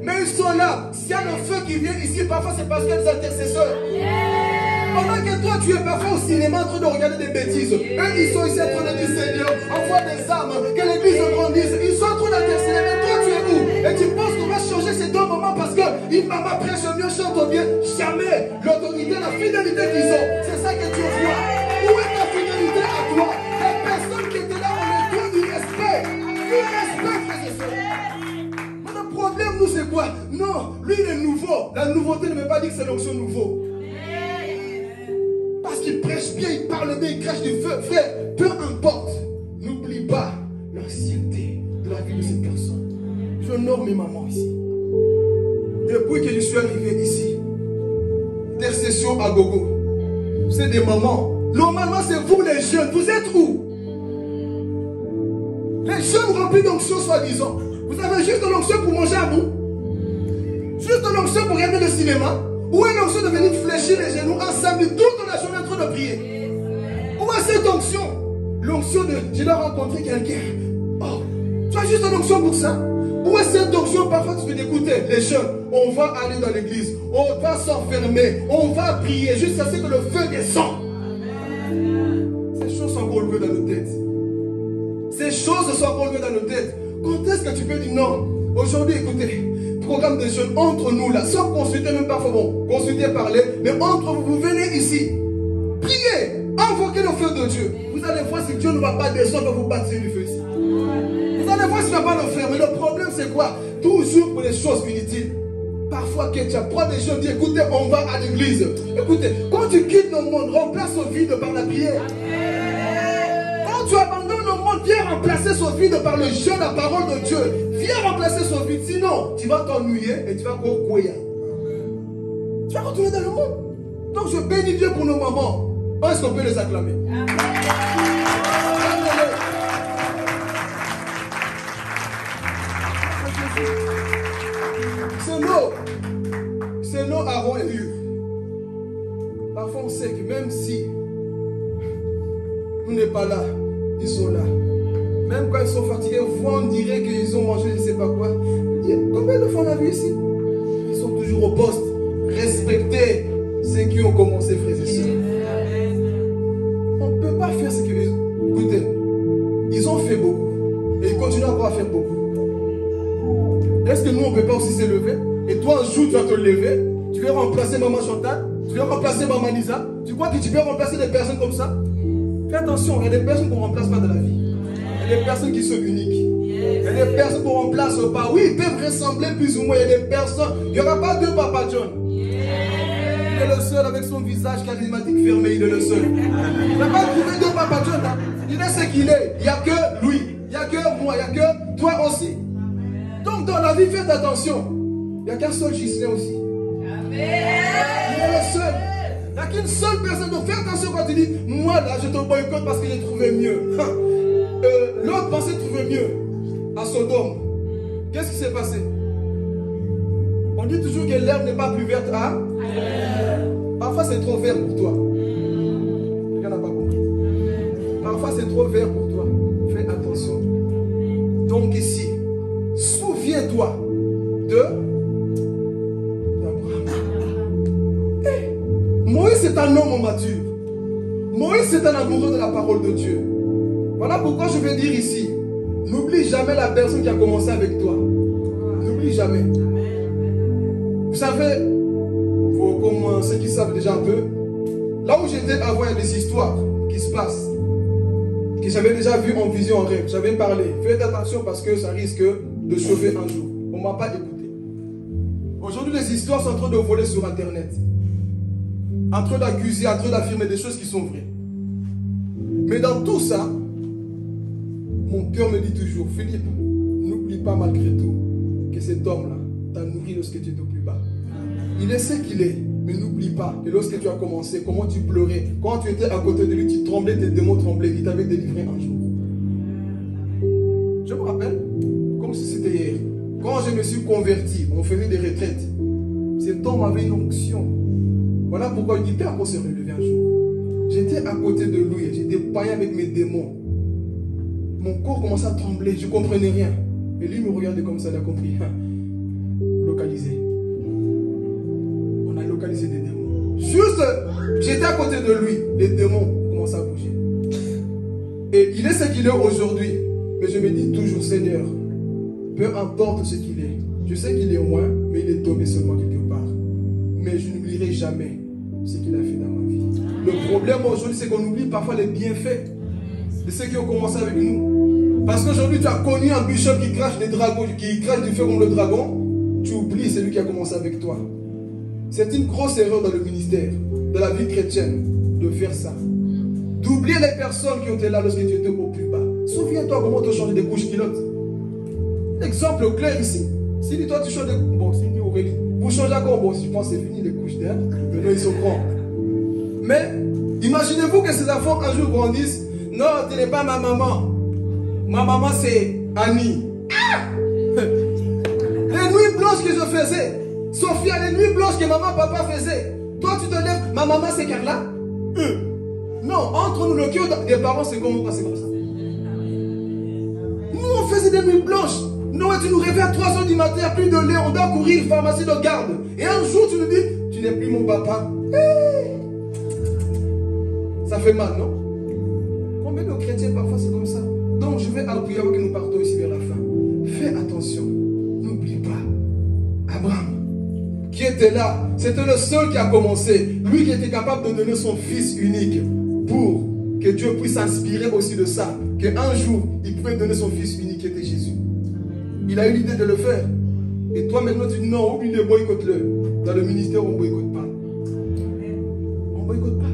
S1: Mais ils sont là. S'il y a le feu qui vient ici, parfois c'est parce qu'il y a des intercesseurs. Pendant que toi tu es parfois au cinéma en train de regarder des bêtises. Eux ils sont ici en train de dire Seigneur, envoie des âmes, que l'église grandisse. Ils sont en train d'intercéder, mais toi tu es où? Et tu penses qu'on va changer ces deux moments parce que une maman prêche mieux, chante bien. Jamais. L'autorité, la fidélité qu'ils ont, c'est ça que Dieu voit. Où est ta fidélité à toi? Les personnes qui étaient là, on les donne du respect. Du respect, frères et sœurs. Mais le problème nous c'est quoi? Non, lui il est nouveau. La nouveauté ne veut pas dire que c'est l'onction nouveau. Parce qu'il prêche bien, il parle bien, il crache du feu. Frère, peu importe. N'oublie pas l'ancienneté de la vie de cette personne. J'honore mes mamans ici. Depuis que je suis arrivé ici, intercession à gogo. C'est des mamans. Normalement, c'est vous les jeunes. Vous êtes où? Les jeunes remplis d'onction soi-disant. Vous avez juste de l'onction pour manger à bout. Juste de l'onction pour regarder le cinéma. Où est l'onction de venir fléchir les genoux ensemble toute la journée en train de prier? Où est cette onction? L'onction de je dois rencontrer quelqu'un. Oh, tu as juste une onction pour ça? Où est cette onction? Parfois tu peux écouter les jeunes. On va aller dans l'église. On va s'enfermer. On va prier jusqu'à ce que le feu descende. Ces choses sont encore levées dans nos têtes. Ces choses sont encore levées dans nos têtes. Quand est-ce que tu peux dire non? Aujourd'hui, écoutez. Programme de jeunes entre nous là, sans consulter même parfois, bon, consulter, parler, mais entre vous, vous venez ici, priez, invoquez le feu de Dieu. Vous allez voir si Dieu ne va pas descendre, vous battre du feu ici. Vous allez voir s'il ne va pas le faire, mais le problème c'est quoi? Toujours pour les choses inutiles. Parfois, que tu apprends des gens, dis écoutez, on va à l'église. Écoutez, quand tu quittes le monde, remplace ce vide par la prière. Quand tu abandonnes le monde, viens remplacer ce vide par le jeûne, la parole de Dieu. Viens remplacer ce vide, sinon tu vas t'ennuyer et tu vas courir. Tu vas retourner dans le monde. Donc je bénis Dieu pour nos mamans. Est-ce qu'on peut les acclamer? C'est nos Aaron et Hur. Parfois on sait que même si nous n'est pas là, ils sont là. Même quand ils sont fatigués, on dirait qu'ils ont mangé je ne sais pas quoi. Combien de fois on a vu ici? Ils sont toujours au poste. Respectez ceux qui ont commencé, frères et sœurs. On ne peut pas faire ce qu'ils... Écoutez, ils ont fait beaucoup. Et ils continuent encore à faire beaucoup. Est-ce que nous, on ne peut pas aussi se lever? Et toi, un jour, tu vas te lever. Tu vas remplacer Maman Chantal. Tu vas remplacer Maman Lisa. Tu crois que tu peux remplacer des personnes comme ça? Fais attention, il y a des personnes qu'on ne remplace pas dans la vie. Il y a des personnes qui sont uniques. Il y a des personnes qu'on ne remplace pas. Oui, ils peuvent ressembler plus ou moins. Il y a des personnes. Il n'y aura pas deux Papa John. Il est le seul avec son visage charismatique fermé. Il est le seul. Il n'a pas trouvé deux Papa John. Hein. Il est ce qu'il est. Il n'y a que lui. Il n'y a que moi. Il n'y a que toi aussi. Donc dans la vie, faites attention. Il n'y a qu'un seul Gislain aussi. Il est le seul. Il n'y a qu'une seule personne. Donc fais attention quand tu dis, moi là, je te boycotte parce que j'ai trouvé mieux. L'autre pensait trouver mieux à Sodome. Qu'est-ce qui s'est passé? On dit toujours que l'herbe n'est pas plus verte à... Parfois c'est trop vert pour toi. Quelqu'un n'a pas compris. Parfois c'est trop vert pour toi. Fais attention. Donc ici, souviens-toi Moïse est un homme mature. Moïse est un amoureux de la parole de Dieu. Voilà pourquoi je vais dire ici, n'oublie jamais la personne qui a commencé avec toi. N'oublie jamais. Vous savez, comme ceux qui savent déjà un peu, là où j'étais avant, il y a des histoires qui se passent, que j'avais déjà vu en vision, en rêve. J'avais parlé. Faites attention parce que ça risque de chauffer un jour. On ne m'a pas écouté. Aujourd'hui, les histoires sont en train de voler sur Internet. En train d'accuser, en train d'affirmer des choses qui sont vraies. Mais dans tout ça, mon cœur me dit toujours, Philippe, n'oublie pas malgré tout que cet homme-là t'a nourri lorsque tu étais au plus bas. Il est ce qu'il est, mais n'oublie pas que lorsque tu as commencé, comment tu pleurais, quand tu étais à côté de lui, tu tremblais, tes démons tremblaient, il t'avait délivré un jour. Je me rappelle, comme si c'était hier, quand je me suis converti, on faisait des retraites. Cet homme avait une onction. Voilà pourquoi il dit, Père, qu'on s'est relevé un jour. J'étais à côté de lui, j'étais païen avec mes démons. Mon corps commençait à trembler, je ne comprenais rien. Et lui me regardait comme ça, il a compris. Localisé. On a localisé des démons. Juste, j'étais à côté de lui, les démons commencent à bouger. Et il est ce qu'il est aujourd'hui. Mais je me dis toujours, Seigneur, peu importe ce qu'il est, je sais qu'il est loin, mais il est tombé seulement quelque part. Mais je n'oublierai jamais ce qu'il a fait dans ma vie. Le problème aujourd'hui, c'est qu'on oublie parfois les bienfaits de ceux qui ont commencé avec nous. Parce qu'aujourd'hui, tu as connu un bishop qui crache des dragons, qui crache du feu comme le dragon. Tu oublies celui qui a commencé avec toi. C'est une grosse erreur dans le ministère, de la vie chrétienne, de faire ça. D'oublier les personnes qui ont été là lorsque tu étais au plus bas. Souviens-toi comment tu as changé des couches pilotes. Exemple clair ici. Si toi tu changes des... Bon, si Aurélie, vous changez encore, bon, je pense que c'est fini les couches d'air. Maintenant ils sont grands. Mais, imaginez-vous que ces enfants un jour grandissent. Non, tu n'es pas ma maman. Ma maman c'est Annie. Ah! Les nuits blanches que je faisais. Sophia, les nuits blanches que maman, papa faisaient. Toi tu te lèves, ma maman c'est Carla. Non, entre nous, le cœur des parents c'est comme ça. Nous on faisait des nuits blanches. Non, tu nous réveilles à 3 h du matin, il n'y a plus de lait, on doit courir, pharmacie de garde. Et un jour, tu nous dis, tu n'es plus mon papa. Ça fait mal, non? Combien de chrétiens parfois c'est comme ça? Donc, je vais appuyer avant que nous partons ici vers la fin. Fais attention, n'oublie pas. Abraham, qui était là, c'était le seul qui a commencé. Lui qui était capable de donner son fils unique pour que Dieu puisse s'inspirer aussi de ça. Qu'un jour, il pouvait donner son fils unique qui était Jésus. Il a eu l'idée de le faire. Et toi maintenant tu dis non, oublie le boycotte-le. Dans le ministère on ne boycotte pas. On ne boycotte pas.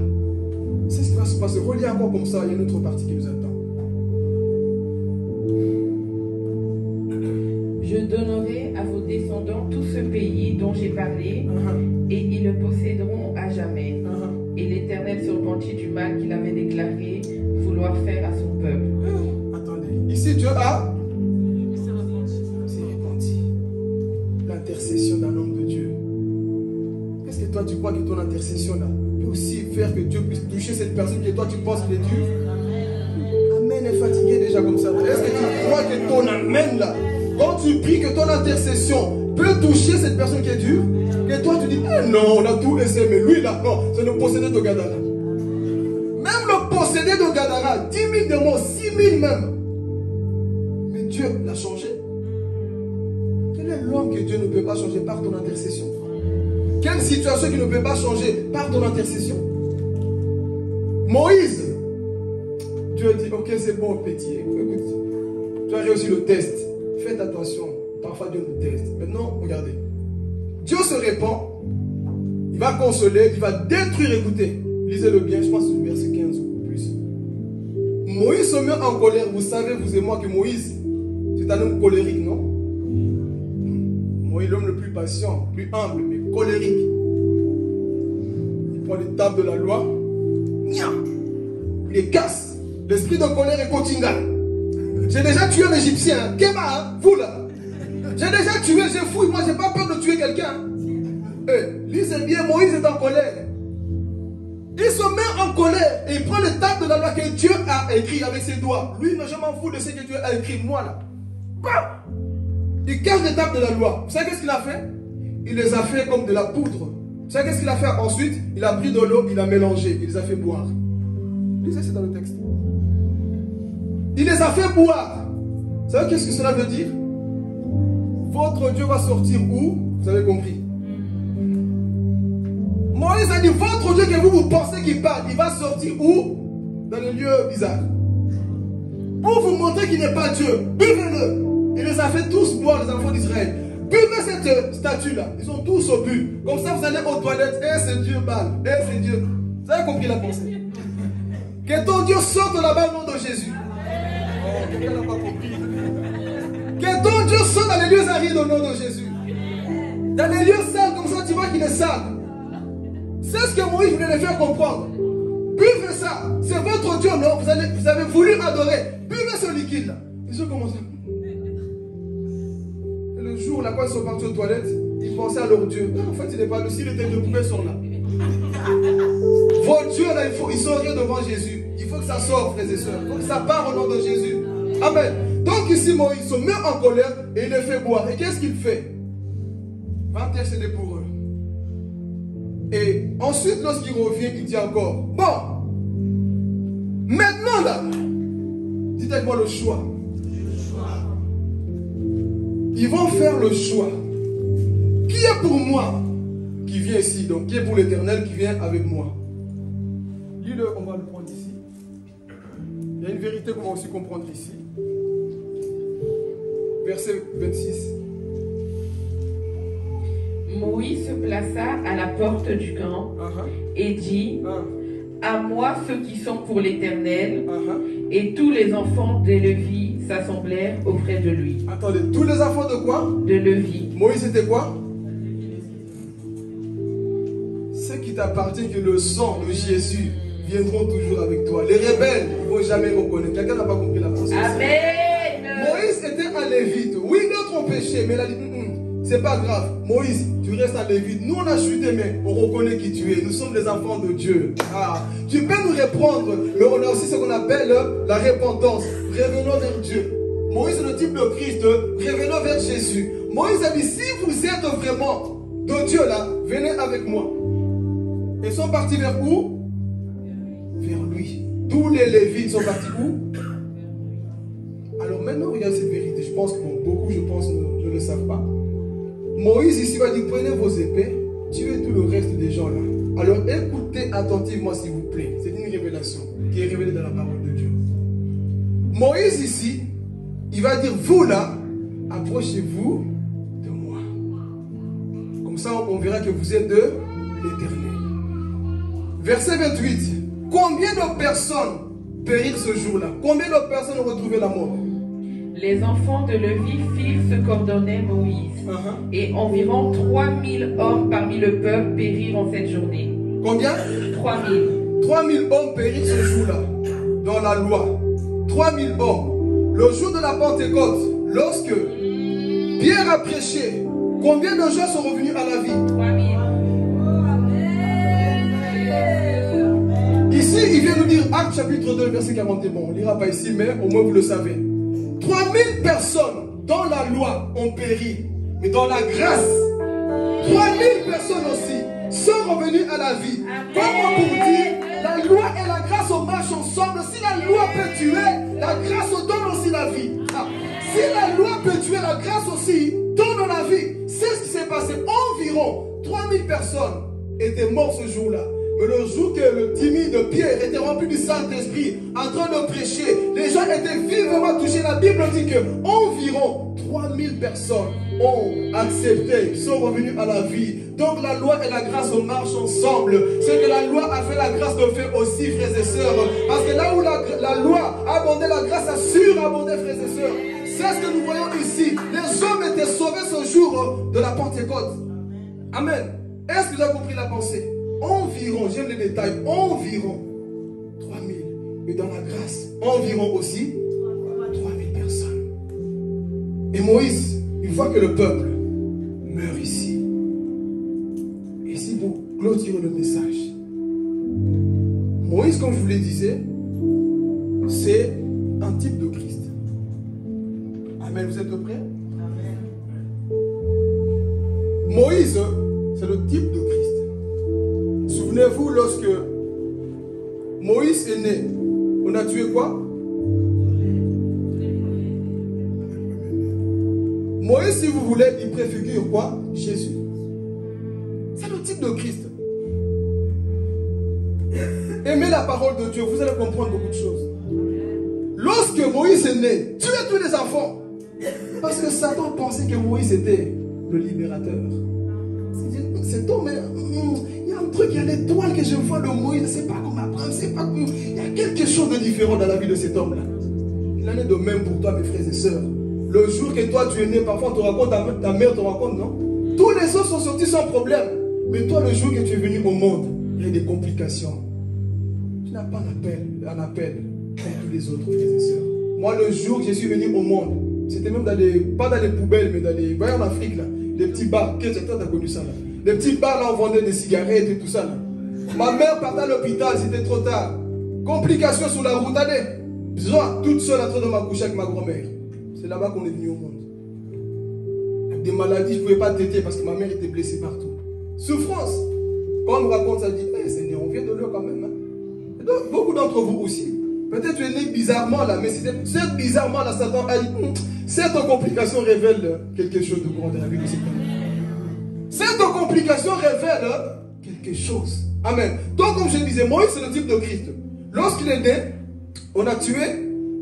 S1: C'est ce qui va se passer. Relis encore comme ça, il y a une autre partie qui nous attend.
S2: Je donnerai à vos descendants tout ce pays dont j'ai parlé, et ils ils le posséderont à jamais. Et l'Éternel se repentit du mal qu'il avait déclaré vouloir faire à son peuple.
S1: Attendez, ici Dieu a s'est repenti. L'intercession d'un homme de Dieu. Qu'est-ce que toi tu crois que ton intercession là peut aussi faire que Dieu puisse toucher cette personne que toi tu penses qu'il est Dieu? Amen est fatigué déjà comme ça. Est-ce que tu crois que ton amen là, quand tu pries que ton intercession peut toucher cette personne qui est dure, que toi tu dis eh non, on a tout essayé, mais lui là, non, c'est le possédé de Gadara. Même le possédé de Gadara, 10 000 démons, 6 000 même. Mais Dieu l'a changé. Quel est l'homme que Dieu ne peut pas changer par ton intercession? Quelle situation qui ne peut pas changer par ton intercession? Moïse, Dieu dit ok, c'est bon petit, écoute, tu as réussi le test, faites attention, parfois Dieu nous teste. Maintenant, regardez, Dieu se répand, il va consoler, il va détruire. Écoutez, lisez-le bien, je pense que c'est le verset 15 ou plus. Moïse se met en colère. Vous savez, vous et moi, que Moïse, c'est un homme colérique, non? Moïse, l'homme le plus patient, plus humble, mais colérique. Il prend les tables de la loi, il les casse. L'esprit de colère est continu. J'ai déjà tué un Égyptien, Kéma, hein? Vous là. J'ai déjà tué, j'ai fouillé, moi j'ai pas peur de tuer quelqu'un. Lisez bien, Moïse est en colère. Il se met en colère et il prend les tables de la loi que Dieu a écrit avec ses doigts. Lui, je m'en fous de ce que Dieu a écrit, moi là. Bam! Il cache les tables de la loi. Vous savez qu'est-ce qu'il a fait? Il les a fait comme de la poudre. Vous savez qu'est-ce qu'il a fait ensuite? Il a pris de l'eau, il a mélangé, il les a fait boire. Lisez, c'est dans le texte. Il les a fait boire. Vous savez qu'est-ce que cela veut dire? Votre Dieu va sortir où? Vous avez compris. Moïse a dit, votre Dieu que vous pensez qu'il parle, il va sortir où? Dans les lieux bizarres. Pour vous montrer qu'il n'est pas Dieu, buvez-le. Il les a fait tous boire, les enfants d'Israël. Buvez cette statue-là. Ils sont tous au but. Comme ça, vous allez aux toilettes. Eh, c'est Dieu, balle. Eh, c'est Dieu. Vous avez compris la pensée? Que ton Dieu sorte là-bas au nom de Jésus. Oh, quelqu'un n'a pas compris. Que ton Dieu sorte dans les lieux arides au nom de Jésus. Dans les lieux sales, comme ça, tu vois qu'il est sale. C'est ce que Moïse voulait les faire comprendre. Buvez ça. C'est votre Dieu, non? Vous avez voulu adorer. Buvez ce liquide-là. Ils ont commencé. Et le jour, là, quand ils sont partis aux toilettes, ils pensaient à leur Dieu. En fait, il n'est pas le ciel, était de poupées sont là. Vos dieux, là, ils sont rien devant Jésus. Il faut que ça sorte, frères et sœurs. Il faut que ça part au nom de Jésus. Amen. Donc ici, Moïse se met en colère et il les fait boire. Et qu'est-ce qu'il fait? Il va intercéder pour eux. Et ensuite, lorsqu'il revient, il dit encore, bon, maintenant là, dites avec moi le choix. Ils vont faire le choix. Qui est pour moi qui vient ici? Donc, qui est pour l'Éternel qui vient avec moi? Lis-le, on va le prendre ici. Il y a une vérité qu'on va aussi comprendre ici. Verset 26.
S2: Moïse se plaça à la porte du camp et dit, à moi ceux qui sont pour l'Éternel, et tous les enfants de Lévi s'assemblèrent auprès de lui.
S1: Attendez, tous les enfants de quoi? De
S2: Lévi.
S1: Moïse c'était quoi? Ce qui t'appartient, que le sang de Jésus viendront toujours avec toi. Les rebelles ne vont jamais reconnaître. Quelqu'un n'a pas compris la pensée.
S2: Amen.
S1: Moïse était un lévite. Oui, d'autres ont péché, mais il a dit, c'est pas grave. Moïse, tu restes un lévite. Nous, on a chuté, mais on reconnaît qui tu es. Nous sommes les enfants de Dieu. Tu peux nous reprendre, mais on a aussi ce qu'on appelle la repentance. Revenons vers Dieu. Moïse est le type de Christ. Revenons vers Jésus. Moïse a dit, si vous êtes vraiment de Dieu là, venez avec moi. Ils sont partis vers où? Vers lui. Tous les Lévites sont partis où? Alors maintenant, regardez cette vérité. Je pense que beaucoup, ne le savent pas. Moïse ici va dire, prenez vos épées, tuez tout le reste des gens là. Alors écoutez attentivement s'il vous plaît. C'est une révélation qui est révélée dans la parole de Dieu. Moïse ici, il va dire, vous là, approchez-vous de moi. Comme ça, on verra que vous êtes de l'Éternel. Verset 28. Combien de personnes périrent ce jour-là? Combien de personnes ont retrouvé la mort?
S2: les enfants de Lévi firent ce qu'ordonnait Moïse. Et environ 3000 hommes parmi le peuple périrent en cette journée.
S1: Combien?
S2: 3000.
S1: 3000 hommes périrent ce jour-là, dans la loi. 3000 hommes. Le jour de la Pentecôte, lorsque Pierre a prêché, combien de gens sont revenus à la vie?
S2: 3000.
S1: Ici, il vient nous dire, Actes chapitre 2, verset 41. Bon, on ne lira pas ici, mais au moins vous le savez. 3000 personnes dans la loi ont péri, mais dans la grâce, 3000 personnes aussi sont revenues à la vie. Comment pour dire, la loi et la grâce marchent ensemble. Si la loi peut tuer, la grâce donne aussi la vie. Si la loi peut tuer, la grâce aussi donne la vie. C'est ce qui s'est passé. Environ 3000 personnes étaient mortes ce jour-là. Mais le jour que le timide Pierre était rempli du Saint-Esprit, en train de prêcher, les gens étaient vivement touchés. La Bible dit que environ 3000 personnes ont accepté, sont revenus à la vie. Donc la loi et la grâce marchent ensemble. C'est que la loi a fait, la grâce de fait aussi, frères et sœurs. Parce que là où la loi a abondé, la grâce a surabondé, frères et sœurs. C'est ce que nous voyons ici. Les hommes étaient sauvés ce jour de la Pentecôte. Amen. Est-ce que vous avez compris la pensée? Environ, j'aime les détails, environ 3000. Et dans la grâce, environ aussi 3000 personnes. Et Moïse, une fois que le peuple meurt ici, et si vous clôturez le message, Moïse, comme je vous le disais, c'est un type de Christ. Amen, vous êtes prêts? Amen. Moïse, c'est le type de Christ. Souvenez-vous, lorsque Moïse est né, on a tué quoi? Moïse, si vous voulez, il préfigure quoi? Jésus. C'est le type de Christ. Aimez la parole de Dieu, vous allez comprendre beaucoup de choses. Lorsque Moïse est né, tuez tous les enfants. Parce que Satan pensait que Moïse était le libérateur. C'est toi, mais il y a un truc, il y a l'étoile que je vois de Moïse, c'est pas comme Abraham, c'est pas comme... Il y a quelque chose de différent dans la vie de cet homme-là. Il en est de même pour toi, mes frères et sœurs. Le jour que toi tu es né, parfois on te raconte, ta mère te raconte, non? Tous les autres sont sortis sans problème. Mais toi, le jour que tu es venu au monde, il y a des complications. Tu n'as pas un appel comme tous les autres, frères et sœurs. Moi, le jour que je suis venu au monde, c'était même dans des, pas dans les poubelles, mais dans les, voyez en Afrique là, des petits bars, qu'est-ce que tu as connu ça là? Des petits bars là, on vendait des cigarettes et tout ça là. Ma mère partait à l'hôpital, c'était trop tard. Complications sur la route, allez. Besoin, toute seule en train de m'accoucher avec ma grand-mère. C'est là-bas qu'on est venu au monde. Avec des maladies, je ne pouvais pas téter parce que ma mère était blessée partout. Souffrance. Quand on me raconte ça, je dis, hey, Seigneur, on vient de là quand même. Hein. Et donc, beaucoup d'entre vous aussi. Peut-être tu es né bizarrement là, mais c'est bizarrement là, Satan a dit, cette complication révèle quelque chose de grand dans la vie de cet homme. Cette complication révèle quelque chose. Amen. Donc, comme je disais, Moïse, c'est le type de Christ. Lorsqu'il est né, on a tué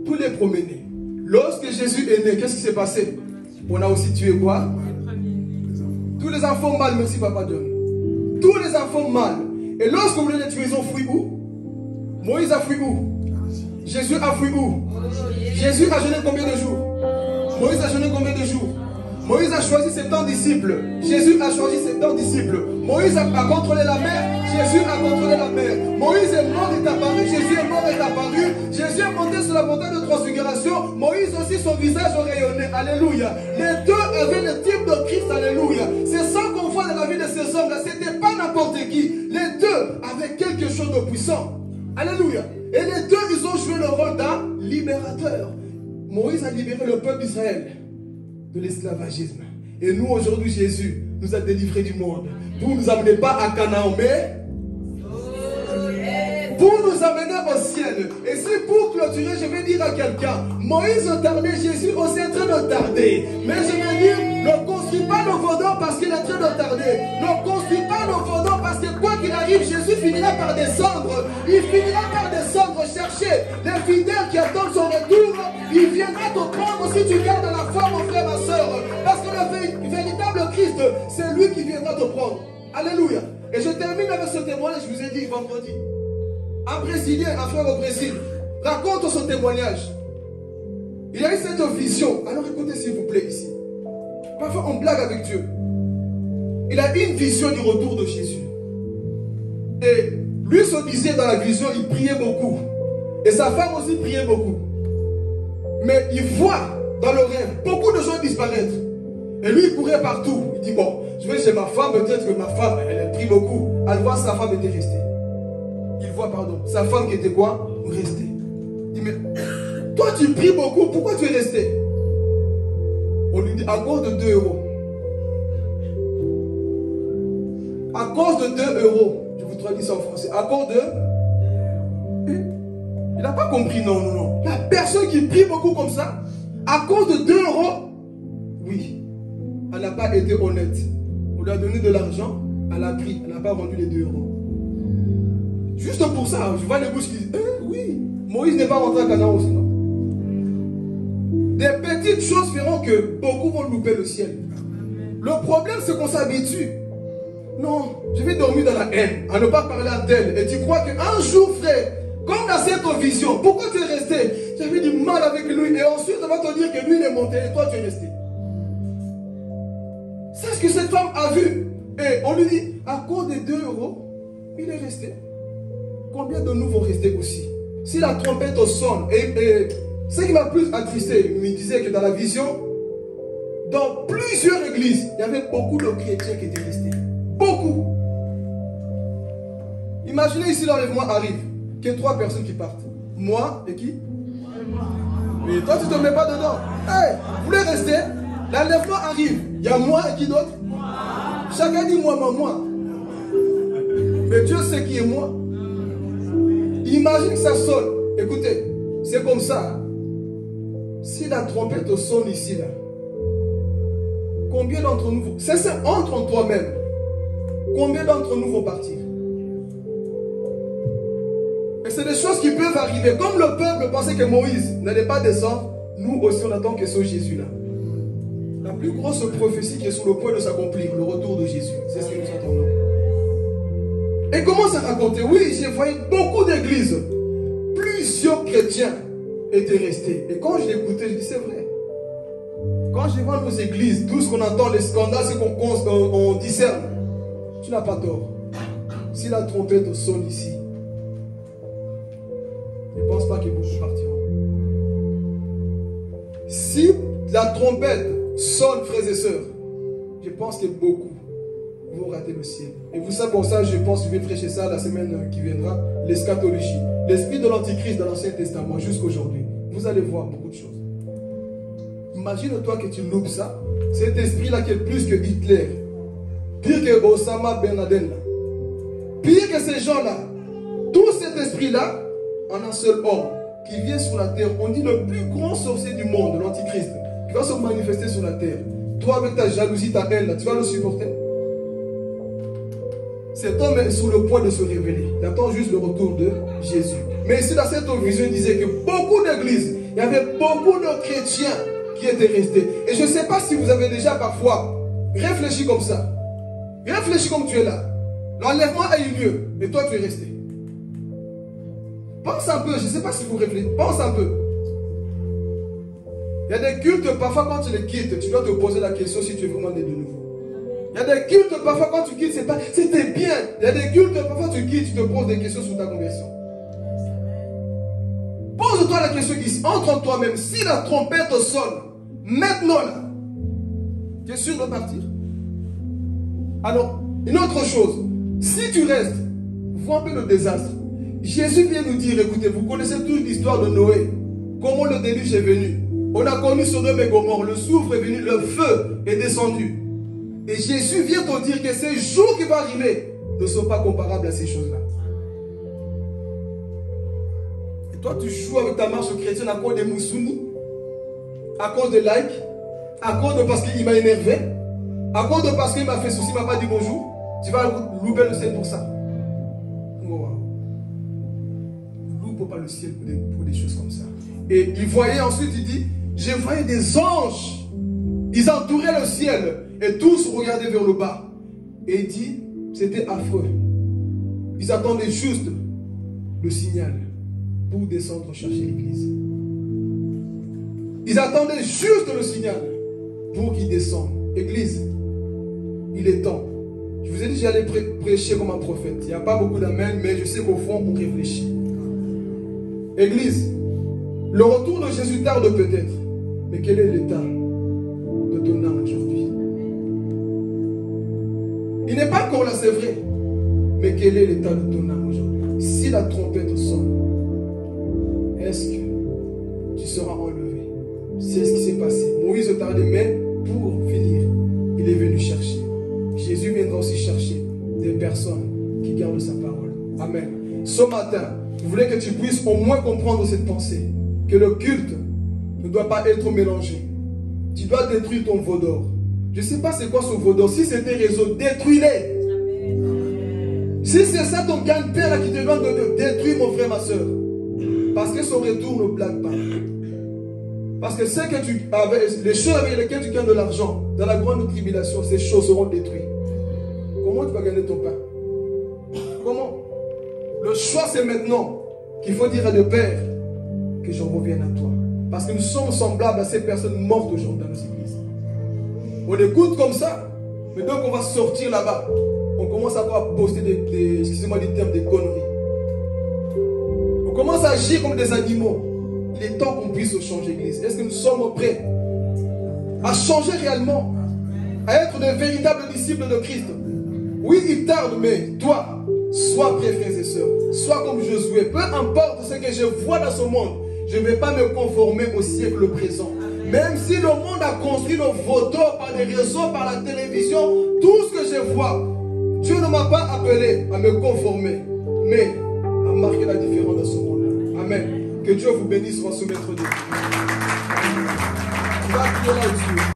S1: tous les premiers-nés. Lorsque Jésus est né, qu'est-ce qui s'est passé? On a aussi tué quoi? Tous les enfants mâles, merci Papa Dieu. Tous les enfants mâles. Et lorsque vous les tuez, ils ont fui où? Moïse a fui où? Jésus a fui où? Jésus a jeûné combien de jours? Moïse a jeûné combien de jours? Moïse a choisi 70 disciples. Jésus a choisi 70 disciples. Moïse a contrôlé la mer. Jésus a contrôlé la mer. Moïse est mort et est apparu. Jésus est mort et est apparu. Jésus est monté sur la montagne de transfiguration. Moïse aussi, son visage rayonnait. Alléluia. Les deux avaient le type de Christ. Alléluia. C'est ça qu'on voit dans la vie de ces hommes-là. Ce n'était pas n'importe qui. Les deux avaient quelque chose de puissant. Alléluia. Et les deux, ils ont joué le rôle d'un libérateur. Moïse a libéré le peuple d'Israël de l'esclavagisme. Et nous, aujourd'hui, Jésus nous a délivrés du monde. Pour nous amener pas à Canaan, mais pour nous amener au ciel. Et si pour clôturer, je vais dire à quelqu'un, Moïse tardait, Jésus aussi est en train de tarder. Mais je vais dire, ne construis pas le vaudor parce qu'il est en train de tarder. Ne construis pas le vaudor parce que quoi qu'il arrive, Jésus finira par descendre. Il finira par descendre, chercher les fidèles qui attendent son retour. Il viendra te prendre si tu gardes la foi, mon frère, ma soeur. Parce que le véritable Christ, c'est lui qui viendra te prendre. Alléluia. Et je termine avec ce témoignage, je vous ai dit vendredi. Un Brésilien, un frère au Brésil, raconte son témoignage. Il a eu cette vision. Alors écoutez s'il vous plaît ici. Parfois on blague avec Dieu. Il a eu une vision du retour de Jésus. Et lui se disait dans la vision, il priait beaucoup. Et sa femme aussi priait beaucoup. Mais il voit dans le rêve beaucoup de gens disparaître. Et lui il courait partout. Il dit bon, je vais chez ma femme, peut-être que ma femme, elle prie beaucoup. Elle voit sa femme était restée. Il voit, pardon, sa femme qui était quoi? Restée. Il dit mais toi tu pries beaucoup, pourquoi tu es resté? On lui dit à cause de 2 euros. À cause de 2 euros. Je vous traduis ça en français. À cause de... Il n'a pas compris, non, non, non. La personne qui prie beaucoup comme ça, à cause de 2 euros, oui, elle n'a pas été honnête. On lui a donné de l'argent, elle a pris, elle n'a pas rendu les 2 euros. Juste pour ça, je vois les bouches qui disent, oui, Moïse n'est pas rentré à Canaan aussi, non? Des petites choses feront que beaucoup vont louper le ciel. Le problème, c'est qu'on s'habitue. Non, je vais dormir dans la haine, à ne pas parler à tel. Et tu crois qu'un jour, frère, comme dans cette vision, pourquoi tu es resté? J'avais du mal avec lui. Et ensuite, on va te dire que lui, il est monté et toi, tu es resté. C'est ce que cette femme a vu. Et on lui dit, à cause des 2 euros, il est resté. Combien de nous vont rester aussi? Si la trompette sonne, et ce qui m'a plus attristé, il me disait que dans la vision, dans plusieurs églises, il y avait beaucoup de chrétiens qui étaient restés. Beaucoup. Imaginez ici l'enlèvement arrive, qu'il y ait 3 personnes qui partent. Moi et qui? Mais toi tu ne te mets pas dedans. Hey, vous voulez rester? L'enlèvement arrive. Il y a moi et qui d'autre? Chacun dit moi, moi, moi. Mais Dieu sait qui est moi. Imagine que ça sonne. Écoutez, c'est comme ça. Si la trompette sonne ici, là, combien d'entre nous... C'est ça, entre en toi-même. Combien d'entre nous vont partir? Et c'est des choses qui peuvent arriver. Comme le peuple pensait que Moïse n'allait pas descendre, nous aussi on attend que ce Jésus-là. La plus grosse prophétie qui est sur le point de s'accomplir, le retour de Jésus. C'est ce que nous attendons. Et commence à raconter, oui, j'ai vu beaucoup d'églises. Plusieurs chrétiens étaient restés. Et quand je l'écoutais, je dis, c'est vrai. Quand je vois nos églises, tout ce qu'on entend, les scandales, ce qu'on discerne, tu n'as pas tort. Si la trompette sonne ici, je ne pense pas que beaucoup partiront. Si la trompette sonne, frères et sœurs, je pense que beaucoup vont rater le ciel. Et vous savez, pour ça, je pense que je vais prêcher ça la semaine qui viendra, l'eschatologie. L'esprit de l'Antichrist dans l'Ancien Testament jusqu'à aujourd'hui. Vous allez voir beaucoup de choses. Imagine-toi que tu loupes ça. Cet esprit-là qui est plus que Hitler, pire que Osama Ben Laden, pire que ces gens-là, tout cet esprit-là, en un seul homme, qui vient sur la terre, on dit le plus grand sorcier du monde, l'Antichrist, qui va se manifester sur la terre. Toi, avec ta jalousie, ta haine, là, tu vas le supporter? Cet homme est sur le point de se révéler. Il attend juste le retour de Jésus. Mais ici, dans cette vision, il disait que beaucoup d'églises, il y avait beaucoup de chrétiens qui étaient restés. Et je ne sais pas si vous avez déjà parfois réfléchi comme ça. Réfléchis comme tu es là. L'enlèvement a eu lieu, et toi tu es resté. Pense un peu, je ne sais pas si vous réfléchissez. Pense un peu. Il y a des cultes, parfois quand tu les quittes, tu dois te poser la question si tu es vraiment né de nouveau. Il y a des cultes, parfois quand tu quittes, c'était bien. Il y a des cultes, parfois tu quittes, tu te poses des questions sur ta conversion. Pose-toi la question ici, entre en toi-même, si la trompette sonne, maintenant là, tu es sûr de partir? Alors, une autre chose, si tu restes, vois un peu le désastre. Jésus vient nous dire, écoutez, vous connaissez toute l'histoire de Noé, comment le déluge est venu. On a connu Sodome et Gomorrhe, le soufre est venu, le feu est descendu. Et Jésus vient te dire que ces jours qui vont arriver ne sont pas comparables à ces choses-là. Et toi, tu joues avec ta marche chrétienne à cause des moussounis, à cause des likes, à cause de parce qu'il m'a énervé, à cause de parce qu'il m'a fait souci, il ne m'a pas dit bonjour. Tu vas louper le ciel pour ça. Wow. Loupe pas le ciel pour des choses comme ça. Et il voyait ensuite, il dit, je voyais des anges. Ils entouraient le ciel et tous regardaient vers le bas. Et il dit, c'était affreux. Ils attendaient juste le signal pour descendre chercher l'église. Ils attendaient juste le signal pour qu'ils descendent. Église, il est temps. Je vous ai dit que j'allais prêcher comme un prophète. Il n'y a pas beaucoup d'amen, mais je sais qu'au fond, on réfléchit. Église, le retour de Jésus tarde peut-être. Mais quel est l'état de ton âme aujourd'hui? Il n'est pas encore là, c'est vrai. Mais quel est l'état de ton âme aujourd'hui? Si la trompette sonne, est-ce que tu seras enlevé? C'est ce qui s'est passé. Moïse tardait, mais pour finir, il est venu chercher. Jésus viendra aussi chercher des personnes qui gardent sa parole. Amen. Ce matin, je voulais que tu puisses au moins comprendre cette pensée. Que le culte ne doit pas être mélangé. Tu dois détruire ton veau d'or. Je ne sais pas c'est quoi ce veau d'or. Si c'est tes réseaux, détruis-les. Si c'est ça ton gagne-pain qui te demande de détruire mon frère, ma soeur. Parce que son retour ne blague pas. Parce que ce que tu avais, les choses avec lesquelles tu gagnes de l'argent, dans la grande tribulation, ces choses seront détruites. Comment tu vas gagner ton pain? Comment? Le choix c'est maintenant qu'il faut dire à Dieu, Père, que je revienne à toi. Parce que nous sommes semblables à ces personnes mortes aujourd'hui dans nos églises. On écoute comme ça, mais donc on va sortir là-bas. On commence à poster excusez-moi du terme, des conneries. On commence à agir comme des animaux. Il est temps qu'on puisse changer l'église. Est-ce que nous sommes prêts à changer réellement, à être de véritables disciples de Christ? Oui, il tarde, mais toi, sois prêt, frères et sœurs. Sois comme Josué. Peu importe ce que je vois dans ce monde, je ne vais pas me conformer au siècle présent. Même si le monde a construit nos photos par les réseaux, par la télévision, tout ce que je vois, Dieu ne m'a pas appelé à me conformer, mais à marquer la différence dans ce monde-là. Amen. Que Dieu vous bénisse, va se mettre de Dieu.